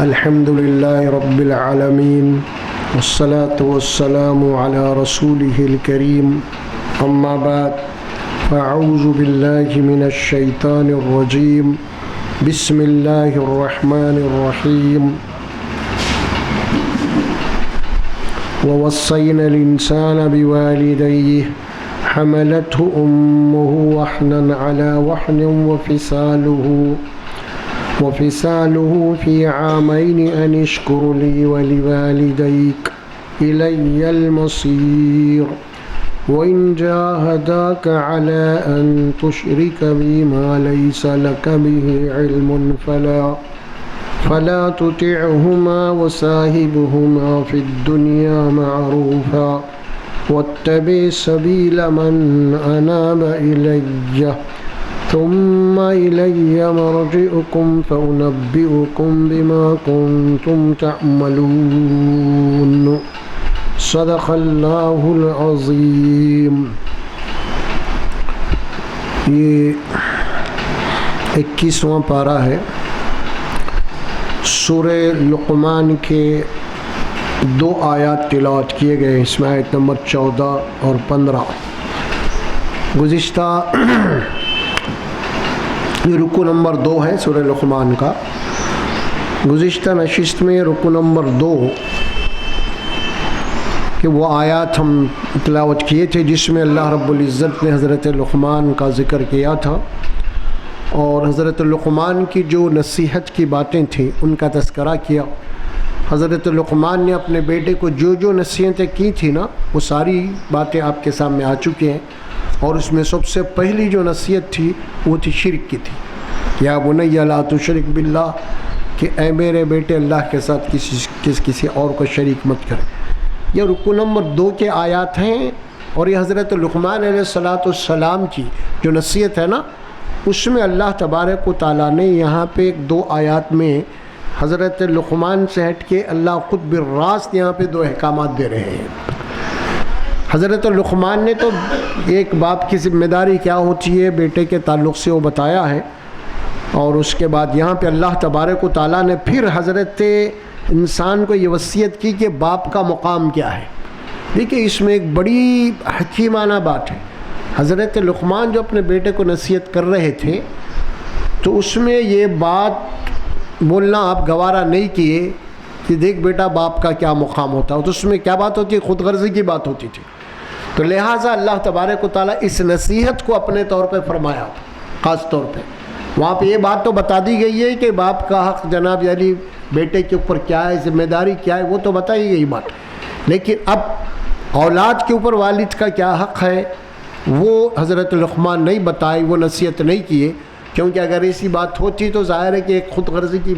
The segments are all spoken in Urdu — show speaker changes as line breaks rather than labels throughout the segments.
الحمد لله رب العالمين والصلاة والسلام على رسوله الكريم أما بعد فأعوذ بالله من الشيطان الرجيم بسم الله الرحمن الرحيم ووصينا الإنسان بوالديه حملته أمه وحنا على وحن وفصاله في عامين أن اشكر لي ولوالديك إلي المصير وإن جاهداك على أن تشرك بي ما ليس لك به علم فلا تطعهما وصاحبهما في الدنيا معروفا واتبع سبيل من أناب إلي ثم إلي مرجعكم فأنبئكم بما كنتم تعملون صدق اللہ العظیم۔ یہ 21واں پارہ ہے سورہ لقمان کے 2 آیات تلاوت کیے گئے، اس میں آیت نمبر 14 اور 15۔ گزشتہ یہ رکو نمبر 2 ہے سورہ لقمان کا۔ گزشتہ نشست میں رکو نمبر 2 کہ وہ آیات ہم تلاوت کیے تھے جس میں اللہ رب العزت نے حضرت لقمان کا ذکر کیا تھا، اور حضرت لقمان کی جو نصیحت کی باتیں تھیں ان کا تذکرہ کیا۔ حضرت لقمان نے اپنے بیٹے کو جو جو نصیحتیں کی تھی نا، وہ ساری باتیں آپ کے سامنے آ چکی ہیں، اور اس میں سب سے پہلی جو نصیحت تھی وہ تھی شرک کی تھی۔ یا بنی لا تشرک باللہ، کہ اے میرے بیٹے اللہ کے ساتھ کسی اور کو شریک مت کرے۔ یہ رکو نمبر 2 کے آیات ہیں، اور یہ حضرت لقمان علیہ السلام کی جو نصیحت ہے نا، اس میں اللہ تبارک و تعالیٰ نے یہاں پہ 2 آیات میں حضرت لقمان سے ہٹ کے اللہ خود بالراست یہاں پہ 2 احکامات دے رہے ہیں۔ حضرت لقمان نے تو ایک باپ کی ذمہ داری کیا ہوتی ہے بیٹے کے تعلق سے وہ بتایا ہے، اور اس کے بعد یہاں پہ اللہ تبارک و تعالیٰ نے پھر حضرت انسان کو یہ وصیت کی کہ باپ کا مقام کیا ہے۔ دیکھیے اس میں ایک بڑی حکیمانہ بات ہے۔ حضرت لقمان جو اپنے بیٹے کو نصیحت کر رہے تھے تو اس میں یہ بات بولنا آپ گوارا نہیں کیے کہ دیکھ بیٹا باپ کا کیا مقام ہوتا ہے، تو اس میں کیا بات ہوتی ہے، خود غرضی کی بات ہوتی تھی۔ تو لہٰذا اللہ تبارک و تعالیٰ اس نصیحت کو اپنے طور پہ فرمایا، خاص طور پہ وہاں پہ یہ بات تو بتا دی گئی ہے کہ باپ کا حق جناب یعنی بیٹے کے اوپر کیا ہے، ذمہ داری کیا ہے، وہ تو بتائی گئی بات، لیکن اب اولاد کے اوپر والد کا کیا حق ہے وہ حضرت لقمان نہیں بتائی، وہ نصیحت نہیں کیے، کیونکہ اگر ایسی بات ہوتی تو ظاہر ہے کہ ایک خود غرضی کی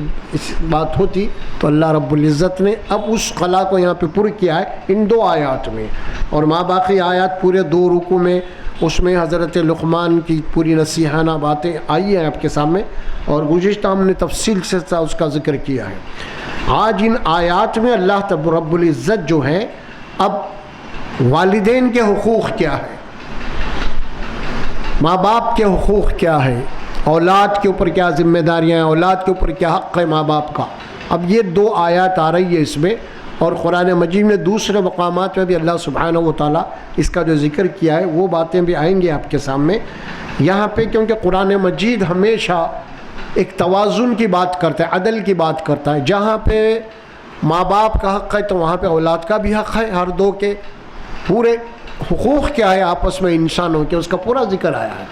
بات ہوتی تو اللہ رب العزت نے اب اس خلا کو یہاں پہ پر کیا ہے ان 2 آیات میں، اور باقی آیات پورے 2 رکوع میں اس میں حضرت لقمان کی پوری نصیحانہ باتیں آئی ہیں آپ کے سامنے، اور گزشتہ ہم نے تفصیل سے اس کا ذکر کیا ہے۔ آج ان آیات میں اللہ رب العزت جو ہے اب والدین کے حقوق کیا ہے، ماں باپ کے حقوق کیا ہے، اولاد کے اوپر کیا ذمہ داریاں ہیں، اولاد کے اوپر کیا حق ہے ماں باپ کا، اب یہ 2 آیات آ رہی ہے اس میں، اور قرآن مجید میں دوسرے مقامات میں بھی اللہ سبحانہ و تعالیٰ اس کا جو ذکر کیا ہے وہ باتیں بھی آئیں گے آپ کے سامنے یہاں پہ، کیونکہ قرآن مجید ہمیشہ ایک توازن کی بات کرتا ہے، عدل کی بات کرتا ہے۔ جہاں پہ ماں باپ کا حق ہے تو وہاں پہ اولاد کا بھی حق ہے، ہر 2 کے پورے حقوق کیا ہے آپس میں انسانوں کے، اس کا پورا ذکر آیا ہے،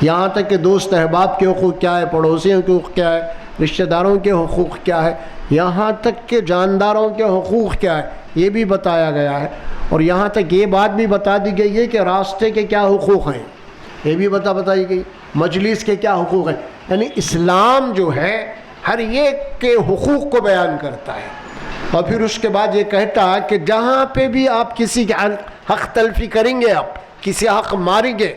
یہاں تک کہ دوست احباب کے حقوق کیا ہے، پڑوسیوں کے حقوق کیا ہے، رشتہ داروں کے حقوق کیا ہے، یہاں تک کہ جانداروں کے حقوق کیا ہے یہ بھی بتایا گیا ہے، اور یہاں تک یہ بات بھی بتا دی گئی ہے کہ راستے کے کیا حقوق ہیں، یہ بھی بتائی گئی، مجلس کے کیا حقوق ہیں، یعنی اسلام جو ہے ہر ایک کے حقوق کو بیان کرتا ہے، اور پھر اس کے بعد یہ کہتا ہے کہ جہاں پہ بھی آپ کسی کے حق تلفی کریں گے، آپ کسی حق ماریں گے،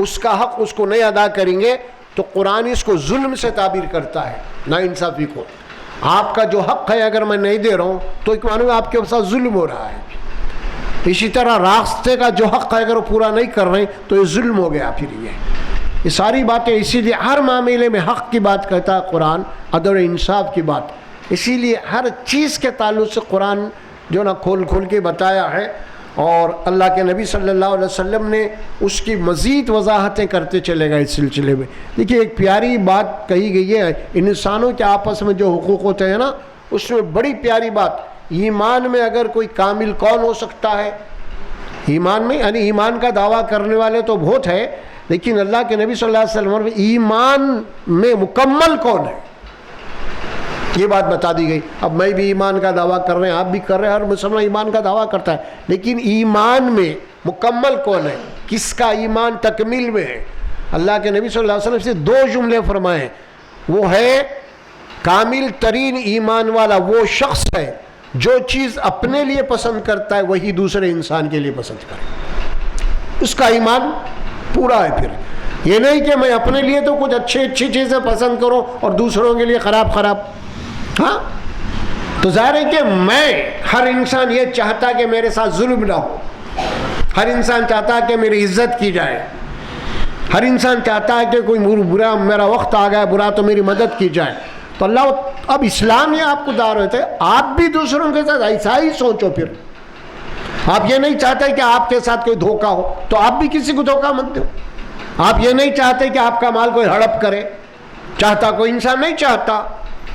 اس کا حق اس کو نہیں ادا کریں گے تو قرآن اس کو ظلم سے تعبیر کرتا ہے، ناانصافی کو۔ آپ کا جو حق ہے اگر میں نہیں دے رہا ہوں تو ایک معنی آپ کے ساتھ ظلم ہو رہا ہے۔ اسی طرح راستے کا جو حق ہے اگر وہ پورا نہیں کر رہے تو یہ ظلم ہو گیا پھر یہ۔ یہ ساری باتیں اسی لیے ہر معاملے میں حق کی بات کہتا ہے قرآن، عدل و انصاف کی بات، اسی لیے ہر چیز کے تعلق سے قرآن جو نا کھول کھول کے بتایا ہے، اور اللہ کے نبی صلی اللہ علیہ وسلم نے اس کی مزید وضاحتیں کرتے چلے گئے اس سلسلے میں۔ دیکھیے ایک پیاری بات کہی گئی ہے، انسانوں کے آپس میں جو حقوق ہوتے ہیں نا، اس میں بڑی پیاری بات، ایمان میں اگر کوئی کامل کون ہو سکتا ہے؟ ایمان میں، یعنی ایمان کا دعویٰ کرنے والے تو بہت ہے، لیکن اللہ کے نبی صلی اللہ علیہ وسلم میں ایمان میں مکمل کون ہے، یہ بات بتا دی گئی۔ اب میں بھی ایمان کا دعویٰ کر رہے ہیں، آپ بھی کر رہے ہیں، ہر مسلمان ایمان کا دعویٰ کرتا ہے، لیکن ایمان میں مکمل کون ہے؟ کس کا ایمان تکمیل میں ہے؟ اللہ کے نبی صلی اللہ علیہ وسلم سے دو جملے فرمائے، وہ ہے کامل ترین ایمان والا وہ شخص ہے جو چیز اپنے لیے پسند کرتا ہے وہی دوسرے انسان کے لیے پسند کرے، اس کا ایمان پورا ہے۔ پھر یہ نہیں کہ میں اپنے لیے تو کچھ اچھی چیزیں پسند کروں اور دوسروں کے لیے خراب، ہاں تو ظاہر ہے کہ میں، ہر انسان یہ چاہتا کہ میرے ساتھ ظلم نہ ہو، ہر انسان چاہتا کہ میری عزت کی جائے، ہر انسان چاہتا ہے کہ کوئی برا، میرا وقت آ گیا برا تو میری مدد کی جائے۔ تو اللہ اب اسلام یہ آپ کو دعوت ہے، آپ بھی دوسروں کے ساتھ ایسا ہی سوچو۔ پھر آپ یہ نہیں چاہتے کہ آپ کے ساتھ کوئی دھوکہ ہو تو آپ بھی کسی کو دھوکہ مت دو، آپ یہ نہیں چاہتے کہ آپ کا مال کوئی ہڑپ کرے، چاہتا کوئی انسان نہیں چاہتا،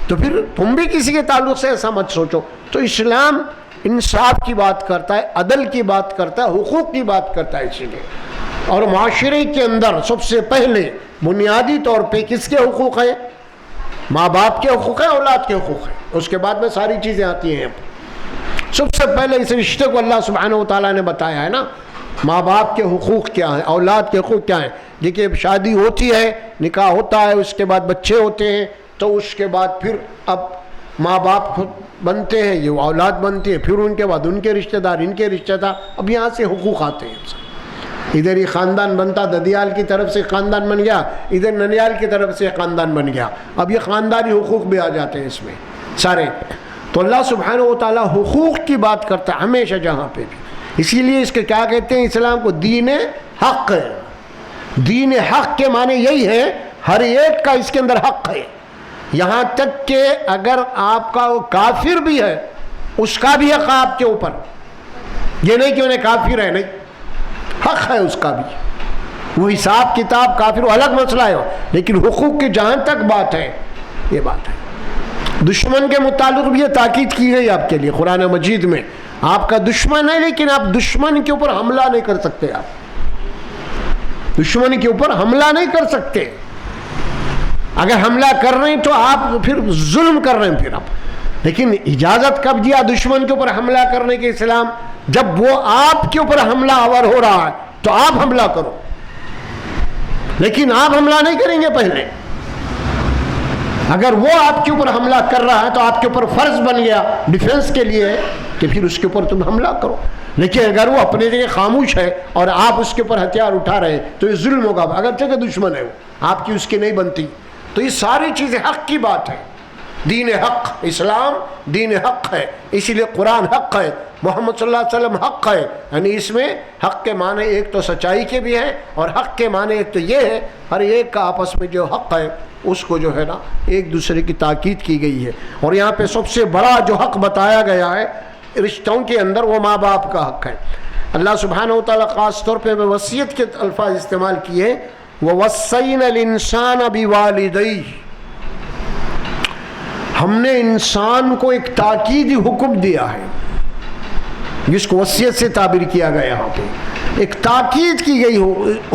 تو پھر تم بھی کسی کے تعلق سے ایسا مت سوچو۔ تو اسلام انصاف کی بات کرتا ہے، عدل کی بات کرتا ہے، حقوق کی بات کرتا ہے، اسی لیے اور معاشرے کے اندر سب سے پہلے بنیادی طور پہ کس کے حقوق ہیں؟ ماں باپ کے حقوق ہیں، اولاد کے حقوق ہیں، اس کے بعد میں ساری چیزیں آتی ہیں۔ سب سے پہلے اس رشتے کو اللہ سبحانہ و تعالیٰ نے بتایا ہے نا، ماں باپ کے حقوق کیا ہیں، اولاد کے حقوق کیا ہیں۔ دیکھیے شادی ہوتی ہے، نکاح ہوتا ہے، اس کے بعد بچے ہوتے ہیں، تو اس کے بعد پھر اب ماں باپ خود بنتے ہیں، یہ اولاد بنتی ہے، پھر ان کے بعد ان کے رشتہ دار، ان کے رشتہ دار، اب یہاں سے حقوق آتے ہیں۔ ادھر ہی خاندان بنتا، ددیال کی طرف سے خاندان بن گیا، ادھر ننیال کی طرف سے خاندان بن گیا، اب یہ خاندانی حقوق بھی آ جاتے ہیں اس میں سارے۔ تو اللہ سبحانہ و تعالیٰ حقوق کی بات کرتا ہے ہمیشہ جہاں پہ بھی، اسی لیے اس کے کیا کہتے ہیں اسلام کو؟ دین حق ہے۔ دین حق کے معنی یہی ہے ہر ایک کا اس کے اندر حق ہے، یہاں تک کہ اگر آپ کا وہ کافر بھی ہے اس کا بھی حق آپ کے اوپر، یہ نہیں کہ انہیں کافر ہے، نہیں، حق ہے اس کا بھی۔ وہ حساب کتاب کافر وہ الگ مسئلہ ہے، لیکن حقوق کی جہاں تک بات ہے یہ بات ہے۔ دشمن کے متعلق بھی یہ تاکید کی گئی آپ کے لیے قرآن مجید میں، آپ کا دشمن ہے لیکن آپ دشمن کے اوپر حملہ نہیں کر سکتے، آپ دشمن کے اوپر حملہ نہیں کر سکتے، اگر حملہ کر رہے ہیں تو آپ پھر ظلم کر رہے ہیں پھر آپ۔ لیکن اجازت کب دیا دشمن کے اوپر حملہ کرنے کے اسلام؟ جب وہ آپ کے اوپر حملہ آور ہو رہا ہے تو آپ حملہ کرو، لیکن آپ حملہ نہیں کریں گے پہلے۔ اگر وہ آپ کے اوپر حملہ کر رہا ہے تو آپ کے اوپر فرض بن گیا ڈیفنس کے لیے کہ پھر اس کے اوپر تم حملہ کرو، لیکن اگر وہ اپنے جگہ خاموش ہے اور آپ اس کے اوپر ہتھیار اٹھا رہے ہیں تو یہ ظلم ہوگا، اگرچہ کہ دشمن ہے وہ، آپ کی اس کی نہیں بنتی۔ تو یہ ساری چیزیں حق کی بات ہے، دین حق، اسلام دین حق ہے، اسی لیے قرآن حق ہے، محمد صلی اللہ علیہ وسلم حق ہے، یعنی اس میں حق کے معنی ایک تو سچائی کے بھی ہیں، اور حق کے معنی ایک تو یہ ہے ہر ایک کا آپس میں جو حق ہے اس کو جو ہے نا ایک دوسرے کی تاکید کی گئی ہے۔ اور یہاں پہ سب سے بڑا جو حق بتایا گیا ہے رشتوں کے اندر وہ ماں باپ کا حق ہے۔ اللہ سبحانہ و تعالیٰ خاص طور پہ وصیت کے الفاظ استعمال کیے، وَوَصَّيْنَا الْإِنسَانَ بِوَالِدَيْهِ، ہم نے انسان کو ایک تاکیدی حکم دیا ہے، جس کو وصیت سے تعبیر کیا گیا یہاں پہ، ایک تاکید کی گئی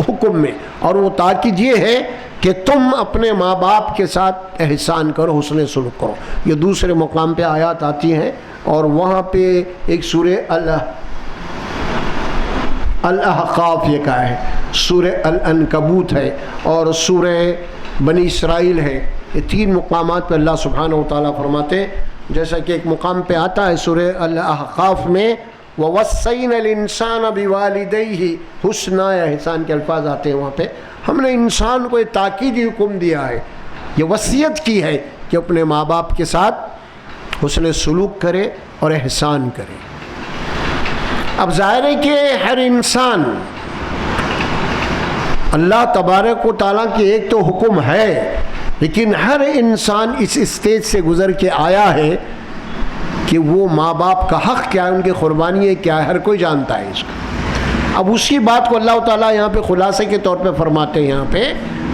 حکم میں، اور وہ تاکید یہ ہے کہ تم اپنے ماں باپ کے ساتھ احسان کرو، حسن سلوک کرو۔ یہ دوسرے مقام پہ آیات آتی ہیں، اور وہاں پہ ایک سورہ الاحقاف یہ کہا ہے، سورہ العنکبوت ہے، اور سورہ بنی اسرائیل ہے، یہ تین مقامات پہ اللہ سبحانہ و تعالیٰ فرماتے ہیں، جیسا کہ ایک مقام پہ آتا ہے سورہ الاحقاف میں وَوَصَّيْنَا الْإِنسَانَ بِوَالِدَيْهِ حُسْنًا، احسان کے الفاظ آتے ہیں وہاں پہ۔ ہم نے انسان کو ایک تاکیدی حکم دیا ہے، یہ وصیت کی ہے کہ اپنے ماں باپ کے ساتھ حسن سلوک کرے اور احسان کرے۔ اب ظاہر ہے کہ ہر انسان اللہ تبارک و تعالیٰ کی ایک تو حکم ہے، لیکن ہر انسان اس اسٹیج سے گزر کے آیا ہے کہ وہ ماں باپ کا حق کیا ہے، ان کی قربانی کیا ہے، ہر کوئی جانتا ہے اس کو۔ اب اسی بات کو اللہ تعالیٰ یہاں پہ خلاصے کے طور پہ فرماتے ہیں یہاں پہ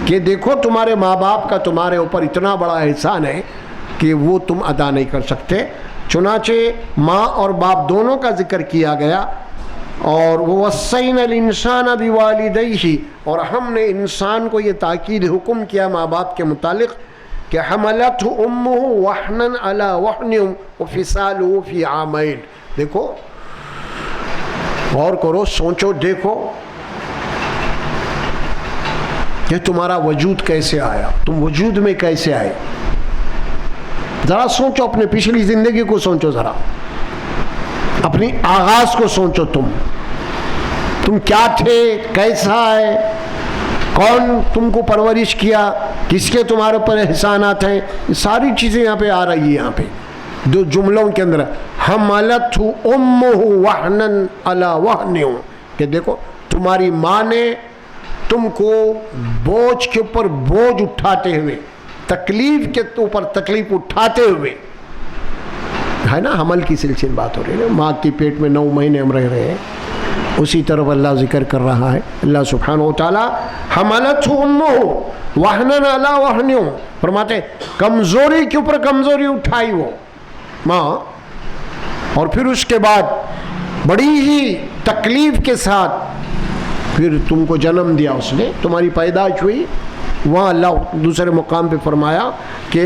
کہ دیکھو تمہارے ماں باپ کا تمہارے اوپر اتنا بڑا احسان ہے کہ وہ تم ادا نہیں کر سکتے۔ چنانچہ ماں اور باپ دونوں کا ذکر کیا گیا، اور وَوَصَّيْنَا الْإِنسَانَ بِوَالِدَيْهِ، اور ہم نے انسان کو یہ تاکید حکم کیا ماں باپ کے متعلق کہ حملتہ امہ وحنا علی وحن وفصالہ فی عامین۔ دیکھو غور کرو، سوچو، دیکھو کہ تمہارا وجود کیسے آیا، تم وجود میں کیسے آئے۔ ذرا سوچو، اپنے پچھلی زندگی کو سوچو، ذرا اپنی آغاز کو سوچو، تم کیا تھے، کیسا ہے، کون تم کو پرورش کیا، کس کے تمہارے پر احسانات ہیں، یہ ساری چیزیں یہاں پہ آ رہی ہیں۔ یہاں پہ دو جملوں کے اندر حملتہ امہ وحنا علی وحن، کہ دیکھو تمہاری ماں نے تم کو بوجھ کے اوپر بوجھ اٹھاتے ہوئے، تکلیف کے اوپر تکلیف اٹھاتے ہوئے، ہے نا، حمل کی سلسلے بات ہو رہی ہے، ماں کی پیٹ میں 9 مہینے ہم رہ رہے ہیں، اسی طرف اللہ ذکر کر رہا ہے۔ اللہ سبحانہ و تعالی حملتہ امہ وحنا علی وحن فرماتے کمزوری کے اوپر کمزوری اٹھائی وہ ماں، اور پھر اس کے بعد بڑی ہی تکلیف کے ساتھ پھر تم کو جنم دیا، اس نے تمہاری پیدائش ہوئی۔ وہاں اللہ دوسرے مقام پہ فرمایا کہ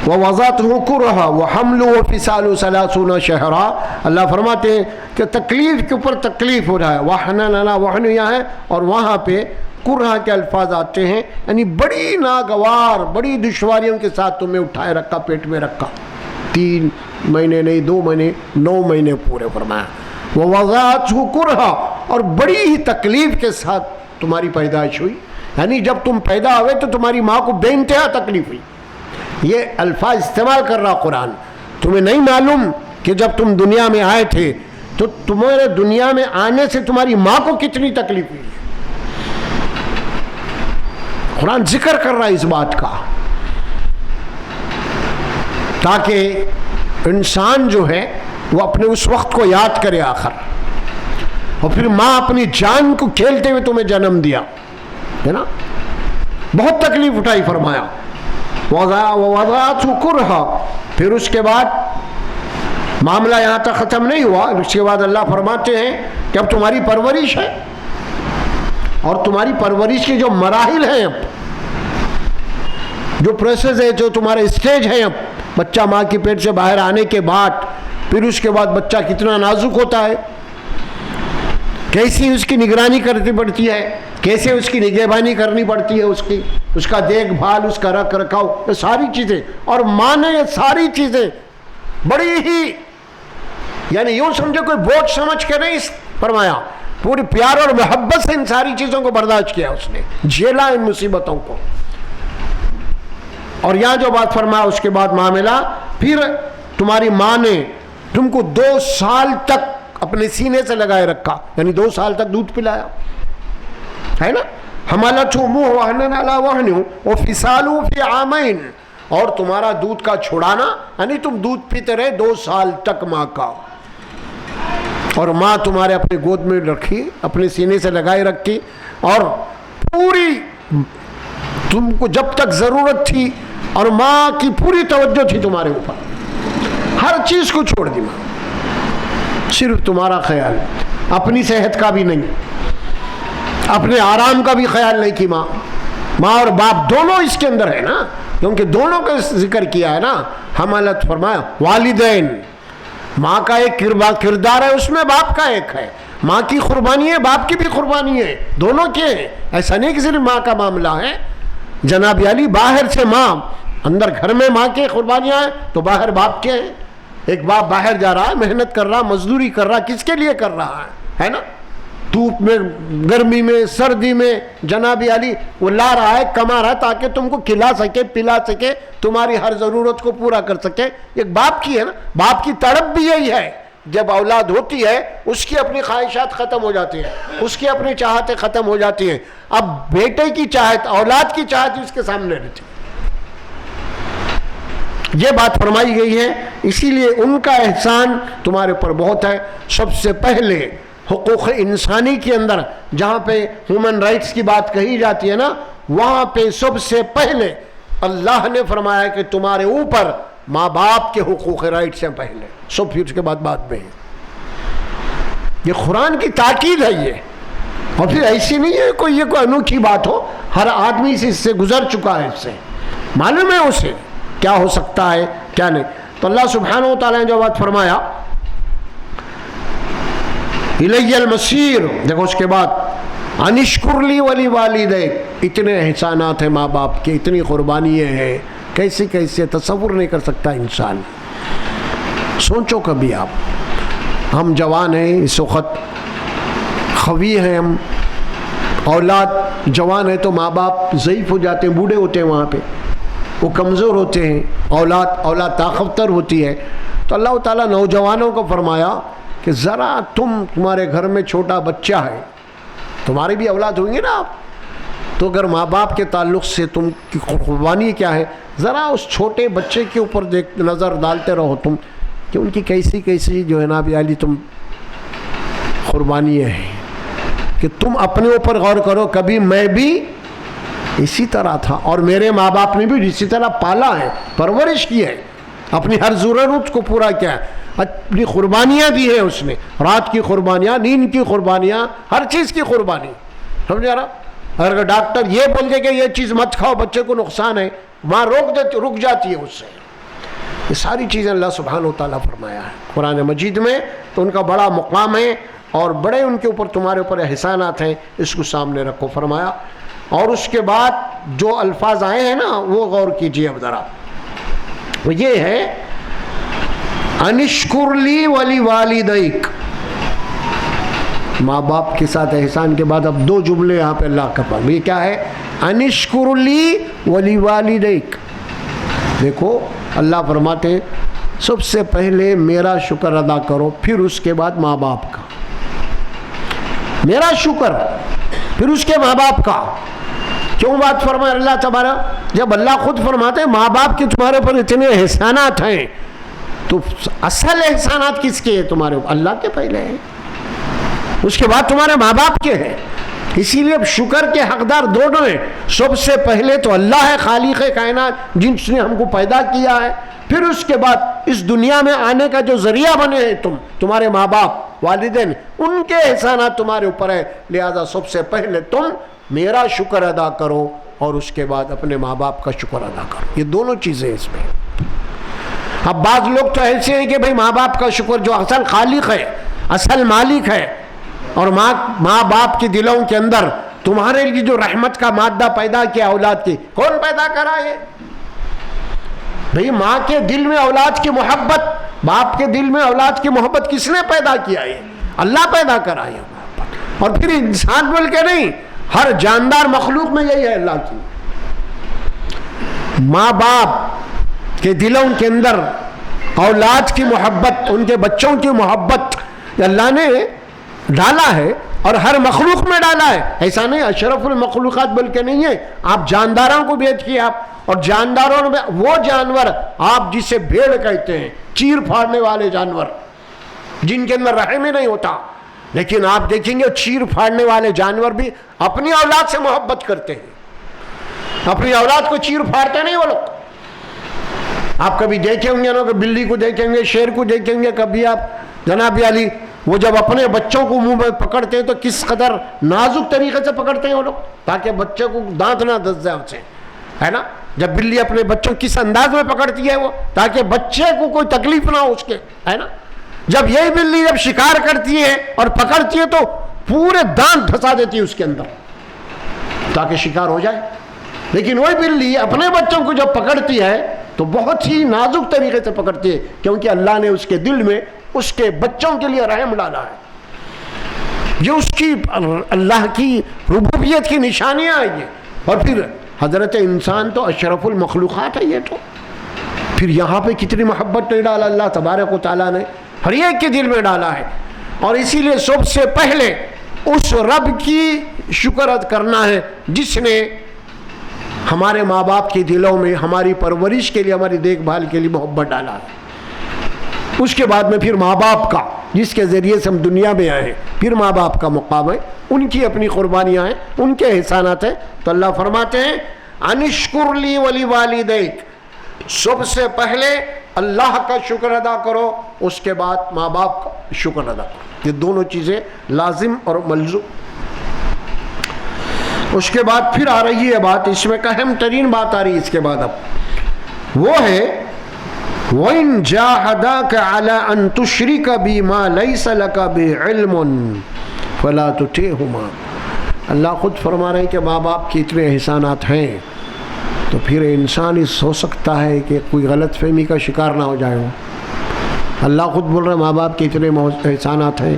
وَوَضَعْتُهُ كُرْهًا وَحَمْلُهُ وَفِصَالُهُ 30 شَهْرًا، اللہ فرماتے ہیں کہ تکلیف کے اوپر تکلیف ہو رہا ہے، وَحْنًا عَلَىٰ وَحْنٍ یہاں ہے، اور وہاں پہ کرہا کے الفاظ آتے ہیں، یعنی بڑی ناگوار، بڑی دشواریوں کے ساتھ تمہیں اٹھائے رکھا، پیٹ میں رکھا، 3 مہینے نہیں 2 مہینے 9 مہینے پورے فرمایا۔ وَوَضَعْتُهُ كُرْهًا، اور بڑی ہی تکلیف کے ساتھ تمہاری پیدائش ہوئی، یعنی جب تم پیدا ہوئے تو تمہاری ماں کو بے انتہا تکلیف ہوئی۔ یہ الفاظ استعمال کر رہا قرآن۔ تمہیں نہیں معلوم کہ جب تم دنیا میں آئے تھے تو تمہارے دنیا میں آنے سے تمہاری ماں کو کتنی تکلیف ہوئی ہے۔ قرآن ذکر کر رہا ہے اس بات کا، تاکہ انسان جو ہے وہ اپنے اس وقت کو یاد کرے آخر، اور پھر ماں اپنی جان کو کھیلتے ہوئے تمہیں جنم دیا، ہے نا، بہت تکلیف اٹھائی، فرمایا وَوَضَعْتُهُ كُرْهًا۔ پھر اس کے بعد معاملہ یہاں تک ختم نہیں ہوا، اس کے بعد اللہ فرماتے ہیں کہ اب تمہاری پرورش ہے، اور تمہاری پرورش کے جو مراحل ہیں، اب جو پروسیس ہے، جو تمہارے اسٹیج ہیں، اب بچہ ماں کی پیٹ سے باہر آنے کے بعد، پھر اس کے بعد بچہ کتنا نازک ہوتا ہے، کیسی اس کی نگرانی کرنی پڑتی ہے، کیسے اس کی نگہبانی کرنی پڑتی ہے، اس کا دیکھ بھال، اس کا رکھ رکھاؤ، یہ ساری چیزیں، اور ماں نے یہ ساری چیزیں بڑی ہی، یعنی یوں سمجھو کوئی بوجھ سمجھ کے نہیں فرمایا، پوری پیار اور محبت سے ان ساری چیزوں کو برداشت کیا، اس نے جھیلا ان مصیبتوں کو۔ اور یہاں جو بات فرمایا اس کے بعد معاملہ، پھر تمہاری ماں نے تم کو 2 سال تک اپنے سینے سے لگائے رکھا، یعنی 2 سال تک دودھ پلایا، ہے نا، حملتہ امہ وحنا علی وحن وفصالہ فی عامین، اور تمہارا دودھ کا چھڑانا، یعنی تم دودھ پیتے رہے 2 سال تک ماں کا، اور ماں تمہارے اپنے گود میں رکھی، اپنے سینے سے لگائے رکھی، اور پوری تم کو جب تک ضرورت تھی، اور ماں کی پوری توجہ تھی تمہارے اوپر، ہر چیز کو چھوڑ دی ماں، صرف تمہارا خیال، اپنی صحت کا بھی نہیں، اپنے آرام کا بھی خیال نہیں کی ماں اور باپ دونوں اس کے اندر ہے نا، کیونکہ دونوں کا ذکر کیا ہے نا، حملت فرمایا والدین، ماں کا ایک کردار ہے، اس میں باپ کا ایک ہے، ماں کی قربانی ہے، باپ کی بھی قربانی ہے، دونوں کے ہیں، ایسا نہیں کہ صرف ماں کا معاملہ ہے۔ جناب علی باہر سے ماں، اندر گھر میں ماں کے قربانیاں ہیں تو باہر باپ کے ہیں۔ ایک باپ باہر جا رہا ہے، محنت کر رہا، مزدوری کر رہا، کس کے لیے کر رہا ہے نا، دھوپ میں، گرمی میں، سردی میں، جناب علی وہ لا رہا ہے، کما رہا ہے تاکہ تم کو کھلا سکے، پلا سکے، تمہاری ہر ضرورت کو پورا کر سکے، ایک باپ کی ہے نا، باپ کی تڑپ بھی یہی ہے جب اولاد ہوتی ہے اس کی اپنی خواہشات ختم ہو جاتی ہیں، اس کی اپنی چاہتیں ختم ہو جاتی ہیں. اب بیٹے کی چاہت، اولاد کی چاہت اس کے سامنے رہتی. یہ بات فرمائی گئی ہے. اسی لیے ان کا احسان تمہارے اوپر بہت ہے. سب سے پہلے حقوق انسانی کے اندر جہاں پہ ہیومن رائٹس کی بات کہی جاتی ہے نا، وہاں پہ سب سے پہلے اللہ نے فرمایا کہ تمہارے اوپر ماں باپ کے حقوق رائٹس ہیں پہلے، سب پھر اس کے بعد ہے. یہ قرآن کی تاکید ہے یہ. اور پھر ایسی نہیں ہے کوئی یہ کوئی انوکھی بات ہو، ہر آدمی سے اس سے گزر چکا ہے، اس سے معلوم ہے اسے کیا ہو سکتا ہے کیا نہیں. تو اللہ سبحانہ و تعالیٰ نے جو بات فرمایا الی المصیر، دیکھو اس کے بعد انشکر لی ولی والدیک، اتنے احسانات ہیں ماں باپ کے، اتنی قربانیاں ہیں، کیسے کیسے تصور نہیں کر سکتا انسان. سوچو کبھی آپ، ہم جوان ہیں اس وقت، خوی ہیں ہم، اولاد جوان ہے تو ماں باپ ضعیف ہو جاتے ہیں، بوڑھے ہوتے ہیں، وہاں پہ وہ کمزور ہوتے ہیں، اولاد طاقتور ہوتی ہے. تو اللہ تعالیٰ نوجوانوں کو فرمایا کہ ذرا تمہارے گھر میں چھوٹا بچہ ہے، تمہاری بھی اولاد ہوئیں گے نا آپ، تو اگر ماں باپ کے تعلق سے تم کی قربانی کیا ہے، ذرا اس چھوٹے بچے کے اوپر نظر ڈالتے رہو تم کہ ان کی کیسی کیسی جو ہے نا بھی علی تم قربانی ہے، کہ تم اپنے اوپر غور کرو. کبھی میں بھی اسی طرح تھا اور میرے ماں باپ نے بھی اسی طرح پالا ہے، پرورش کی ہے، اپنی ہر ضرورت کو پورا کیا ہے، اپنی قربانیاں دی ہیں اس نے، رات کی قربانیاں، نیند کی قربانیاں، ہر چیز کی قربانی. سمجھا رہا؟ اگر ڈاکٹر یہ بول دے کہ یہ چیز مت کھاؤ بچے کو نقصان ہے، وہاں رک جاتی ہے اس سے. یہ ساری چیزیں اللہ سبحانہ و تعالیٰ فرمایا ہے قرآن مجید میں. تو ان کا بڑا مقام ہے اور بڑے ان کے اوپر تمہارے اوپر احسانات ہیں، اس کو سامنے رکھو فرمایا. اور اس کے بعد جو الفاظ آئے ہیں نا وہ غور کیجئے اب ذرا. وہ یہ ہے انشکر لی ولی والدیک، ماں باپ کے ساتھ احسان کے بعد اب دو جملے یہاں پہ اللہ کا پاس. یہ کیا ہے؟ انشکر لی ولی والدیک. دیکھو اللہ فرماتے ہیں سب سے پہلے میرا شکر ادا کرو، پھر اس کے بعد ماں باپ کا. میرا شکر پھر اس کے ماں باپ کا. کیوں بات فرمائے اللہ تبارک؟ جب اللہ خود فرماتے ہیں ماں باپ کے تمہارے اوپر اتنے احسانات ہیں، تو اصل احسانات کس کے ہیں تمہارے اوپر؟ اللہ کے پہلے ہیں، اس کے بعد تمہارے ماں باپ کے ہیں. اسی لیے اب شکر کے حقدار دونوں ہیں. سب سے پہلے تو اللہ ہے خالق کائنات جس نے ہم کو پیدا کیا ہے، پھر اس کے بعد اس دنیا میں آنے کا جو ذریعہ بنے ہیں تمہارے ماں باپ والدین، ان کے احسانات تمہارے اوپر ہے. لہذا سب سے پہلے تم میرا شکر ادا کرو اور اس کے بعد اپنے ماں باپ کا شکر ادا کرو. یہ دونوں چیزیں اس میں. اب بعض لوگ تو ایسے ہیں کہ بھئی ماں باپ کا شکر، جو اصل خالق ہے، اصل مالک ہے، اور ماں باپ کے دلوں کے اندر تمہارے لیے جو رحمت کا مادہ پیدا کیا اولاد کی، کون پیدا کرا ہے؟ بھئی ماں کے دل میں اولاد کی محبت، باپ کے دل میں اولاد کی محبت کس نے پیدا کیا ہے؟ اللہ پیدا کرا ہے. اور پھر انسان بول کے نہیں، ہر جاندار مخلوق میں یہی ہے اللہ کی. ماں باپ کے دلوں کے اندر اولاد کی محبت، ان کے بچوں کی محبت اللہ نے ڈالا ہے اور ہر مخلوق میں ڈالا ہے. ایسا نہیں اشرف المخلوقات بلکہ نہیں ہے. آپ جانداروں کو بیچ کیے آپ، اور جانداروں میں وہ جانور آپ جسے بھیڑ کہتے ہیں، چیر پھاڑنے والے جانور جن کے اندر رحم ہی نہیں ہوتا، لیکن آپ دیکھیں گے چیر پھاڑنے والے جانور بھی اپنی اولاد سے محبت کرتے ہیں، اپنی اولاد کو چیر پھاڑتے نہیں وہ لوگ. آپ کبھی دیکھیں ہوں گے نا کہ بلی کو دیکھیں گے، شیر کو دیکھیں گے، کبھی آپ جناب علی وہ جب اپنے بچوں کو منہ میں پکڑتے ہیں تو کس قدر نازک طریقے سے پکڑتے ہیں وہ لوگ، تاکہ بچے کو دانت نہ دس جائے اسے، ہے نا. جب بلی اپنے بچوں کس انداز میں پکڑتی ہے وہ، تاکہ بچے کو کوئی تکلیف نہ ہو اس کے، ہے نا. جب یہی بلی جب شکار کرتی ہے اور پکڑتی ہے تو پورے دانت دھسا دیتی ہے اس کے اندر تاکہ شکار ہو جائے. لیکن وہی بلی اپنے بچوں کو جب پکڑتی ہے تو بہت ہی نازک طریقے سے پکڑتی ہے، کیونکہ اللہ نے اس کے دل میں اس کے بچوں کے لیے رحم ڈالا ہے. یہ اس کی اللہ کی ربوبیت کی نشانیاں ہیں یہ. اور پھر حضرت انسان تو اشرف المخلوقات ہے. یہ تو پھر یہاں پہ کتنی محبت نہیں ڈالا اللہ تبارک و تعالیٰ نے. ہر ایک کے دل میں ڈالا ہے. اور اسی لیے سب سے پہلے اس رب کی شکر ادا کرنا ہے جس نے ہمارے ماں باپ کے دلوں میں ہماری پرورش کے لیے، ہماری دیکھ بھال کے لیے محبت ڈالا ہے. اس کے بعد میں پھر ماں باپ کا، جس کے ذریعے سے ہم دنیا میں آئے ہیں، پھر ماں باپ کا مقام ہے، ان کی اپنی قربانیاں ہیں، ان کے احسانات ہیں. تو اللہ فرماتے ہیں انشکر لی ولی والدیک، سب سے پہلے اللہ کا شکر ادا کرو، اس کے بعد ماں باپ کا شکر ادا کرو. یہ دونوں چیزیں لازم اور ملزوم. اس کے بعد پھر آ رہی ہے بات، اس میں اہم ترین بات آ رہی ہے اس کے بعد اب، وہ ہے وَإِن جَاهَدَاكَ عَلَىٰ أَن تُشْرِكَ بِي مَا لَيْسَ لَكَ بِهِ عِلْمٌ فَلَا تُطِعْهُمَا. اللہ خود فرما رہے ہیں کہ ماں باپ کے اتنے احسانات ہیں، تو پھر انسان اس ہو سکتا ہے کہ کوئی غلط فہمی کا شکار نہ ہو جائے ہو. اللہ خود بول رہے ہیں ماں باپ کے اتنے احسانات ہیں،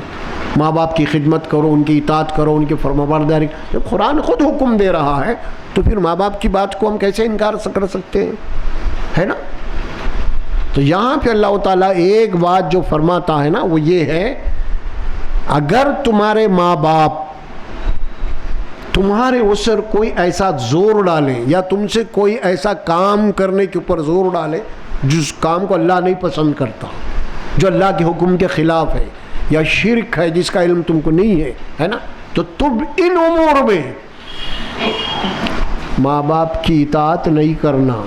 ماں باپ کی خدمت کرو، ان کی اطاعت کرو، ان کی فرمانبرداری. جب قرآن خود حکم دے رہا ہے تو پھر ماں باپ کی بات کو ہم کیسے انکار کر سکتے ہیں، ہے نا؟ تو یہاں پہ اللہ تعالیٰ ایک بات جو فرماتا ہے نا وہ یہ ہے، اگر تمہارے ماں باپ تمہارے اوپر کوئی ایسا زور ڈالے یا تم سے کوئی ایسا کام کرنے کے اوپر زور ڈالے جس کام کو اللہ نہیں پسند کرتا، جو اللہ کے حکم کے خلاف ہے یا شرک ہے جس کا علم تم کو نہیں ہے، ہے نا، تو تم ان امور میں ماں باپ کی اطاعت نہیں کرنا.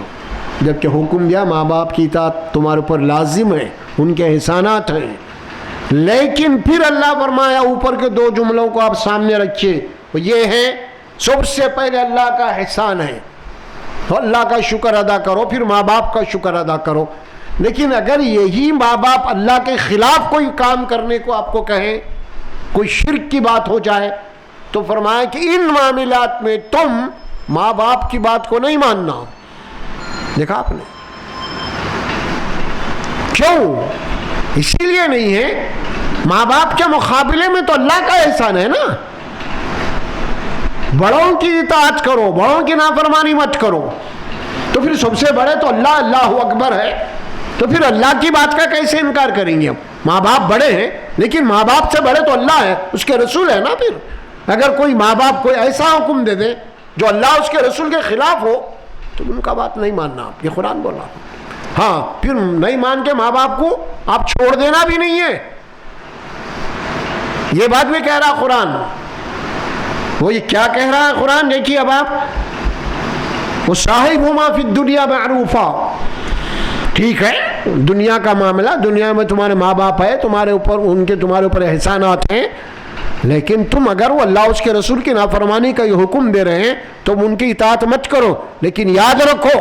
جبکہ حکم دیا ماں باپ کی اطاعت تمہارے اوپر لازم ہے، ان کے احسانات ہیں. لیکن پھر اللہ فرمایا اوپر کے دو جملوں کو آپ سامنے رکھیے، یہ ہے سب سے پہلے اللہ کا احسان ہے، تو اللہ کا شکر ادا کرو، پھر ماں باپ کا شکر ادا کرو. لیکن اگر یہی ماں باپ اللہ کے خلاف کوئی کام کرنے کو آپ کو کہیں، کوئی شرک کی بات ہو جائے، تو فرمایا کہ ان معاملات میں تم ماں باپ کی بات کو نہیں ماننا. دیکھا آپ نے کیوں؟ اسی لیے نہیں ہے، ماں باپ کے مقابلے میں تو اللہ کا احسان ہے نا. بڑوں کی اطاعت کرو، بڑوں کی نافرمانی مت کرو. تو پھر سب سے بڑے تو اللہ، اللہ اکبر ہے، تو پھر اللہ کی بات کا کیسے انکار کریں گے ہم؟ ماں باپ بڑے ہیں لیکن ماں باپ سے بڑے تو اللہ ہے، اس کے رسول ہے نا. پھر اگر کوئی ماں باپ کوئی ایسا حکم دے دے جو اللہ اس کے رسول کے خلاف ہو تو ان کا بات نہیں ماننا. آپ یہ قرآن بول رہا. ہاں پھر نہیں مان کے ماں باپ کو آپ چھوڑ دینا بھی نہیں ہے، یہ بات بھی کہہ رہا قرآن. وہ یہ کیا کہہ رہا ہے قرآن دیکھیے اب آپ، وَصَاحِبْهُمَا فِي الدُّنْيَا مَعْرُوفًا. ٹھیک ہے دنیا کا معاملہ، دنیا میں تمہارے ماں باپ ہے، تمہارے اوپر ان کے تمہارے اوپر احسانات ہیں، لیکن تم اگر وہ اللہ اس کے رسول کی نافرمانی کا یہ حکم دے رہے ہیں تم ان کی اطاعت مت کرو. لیکن یاد رکھو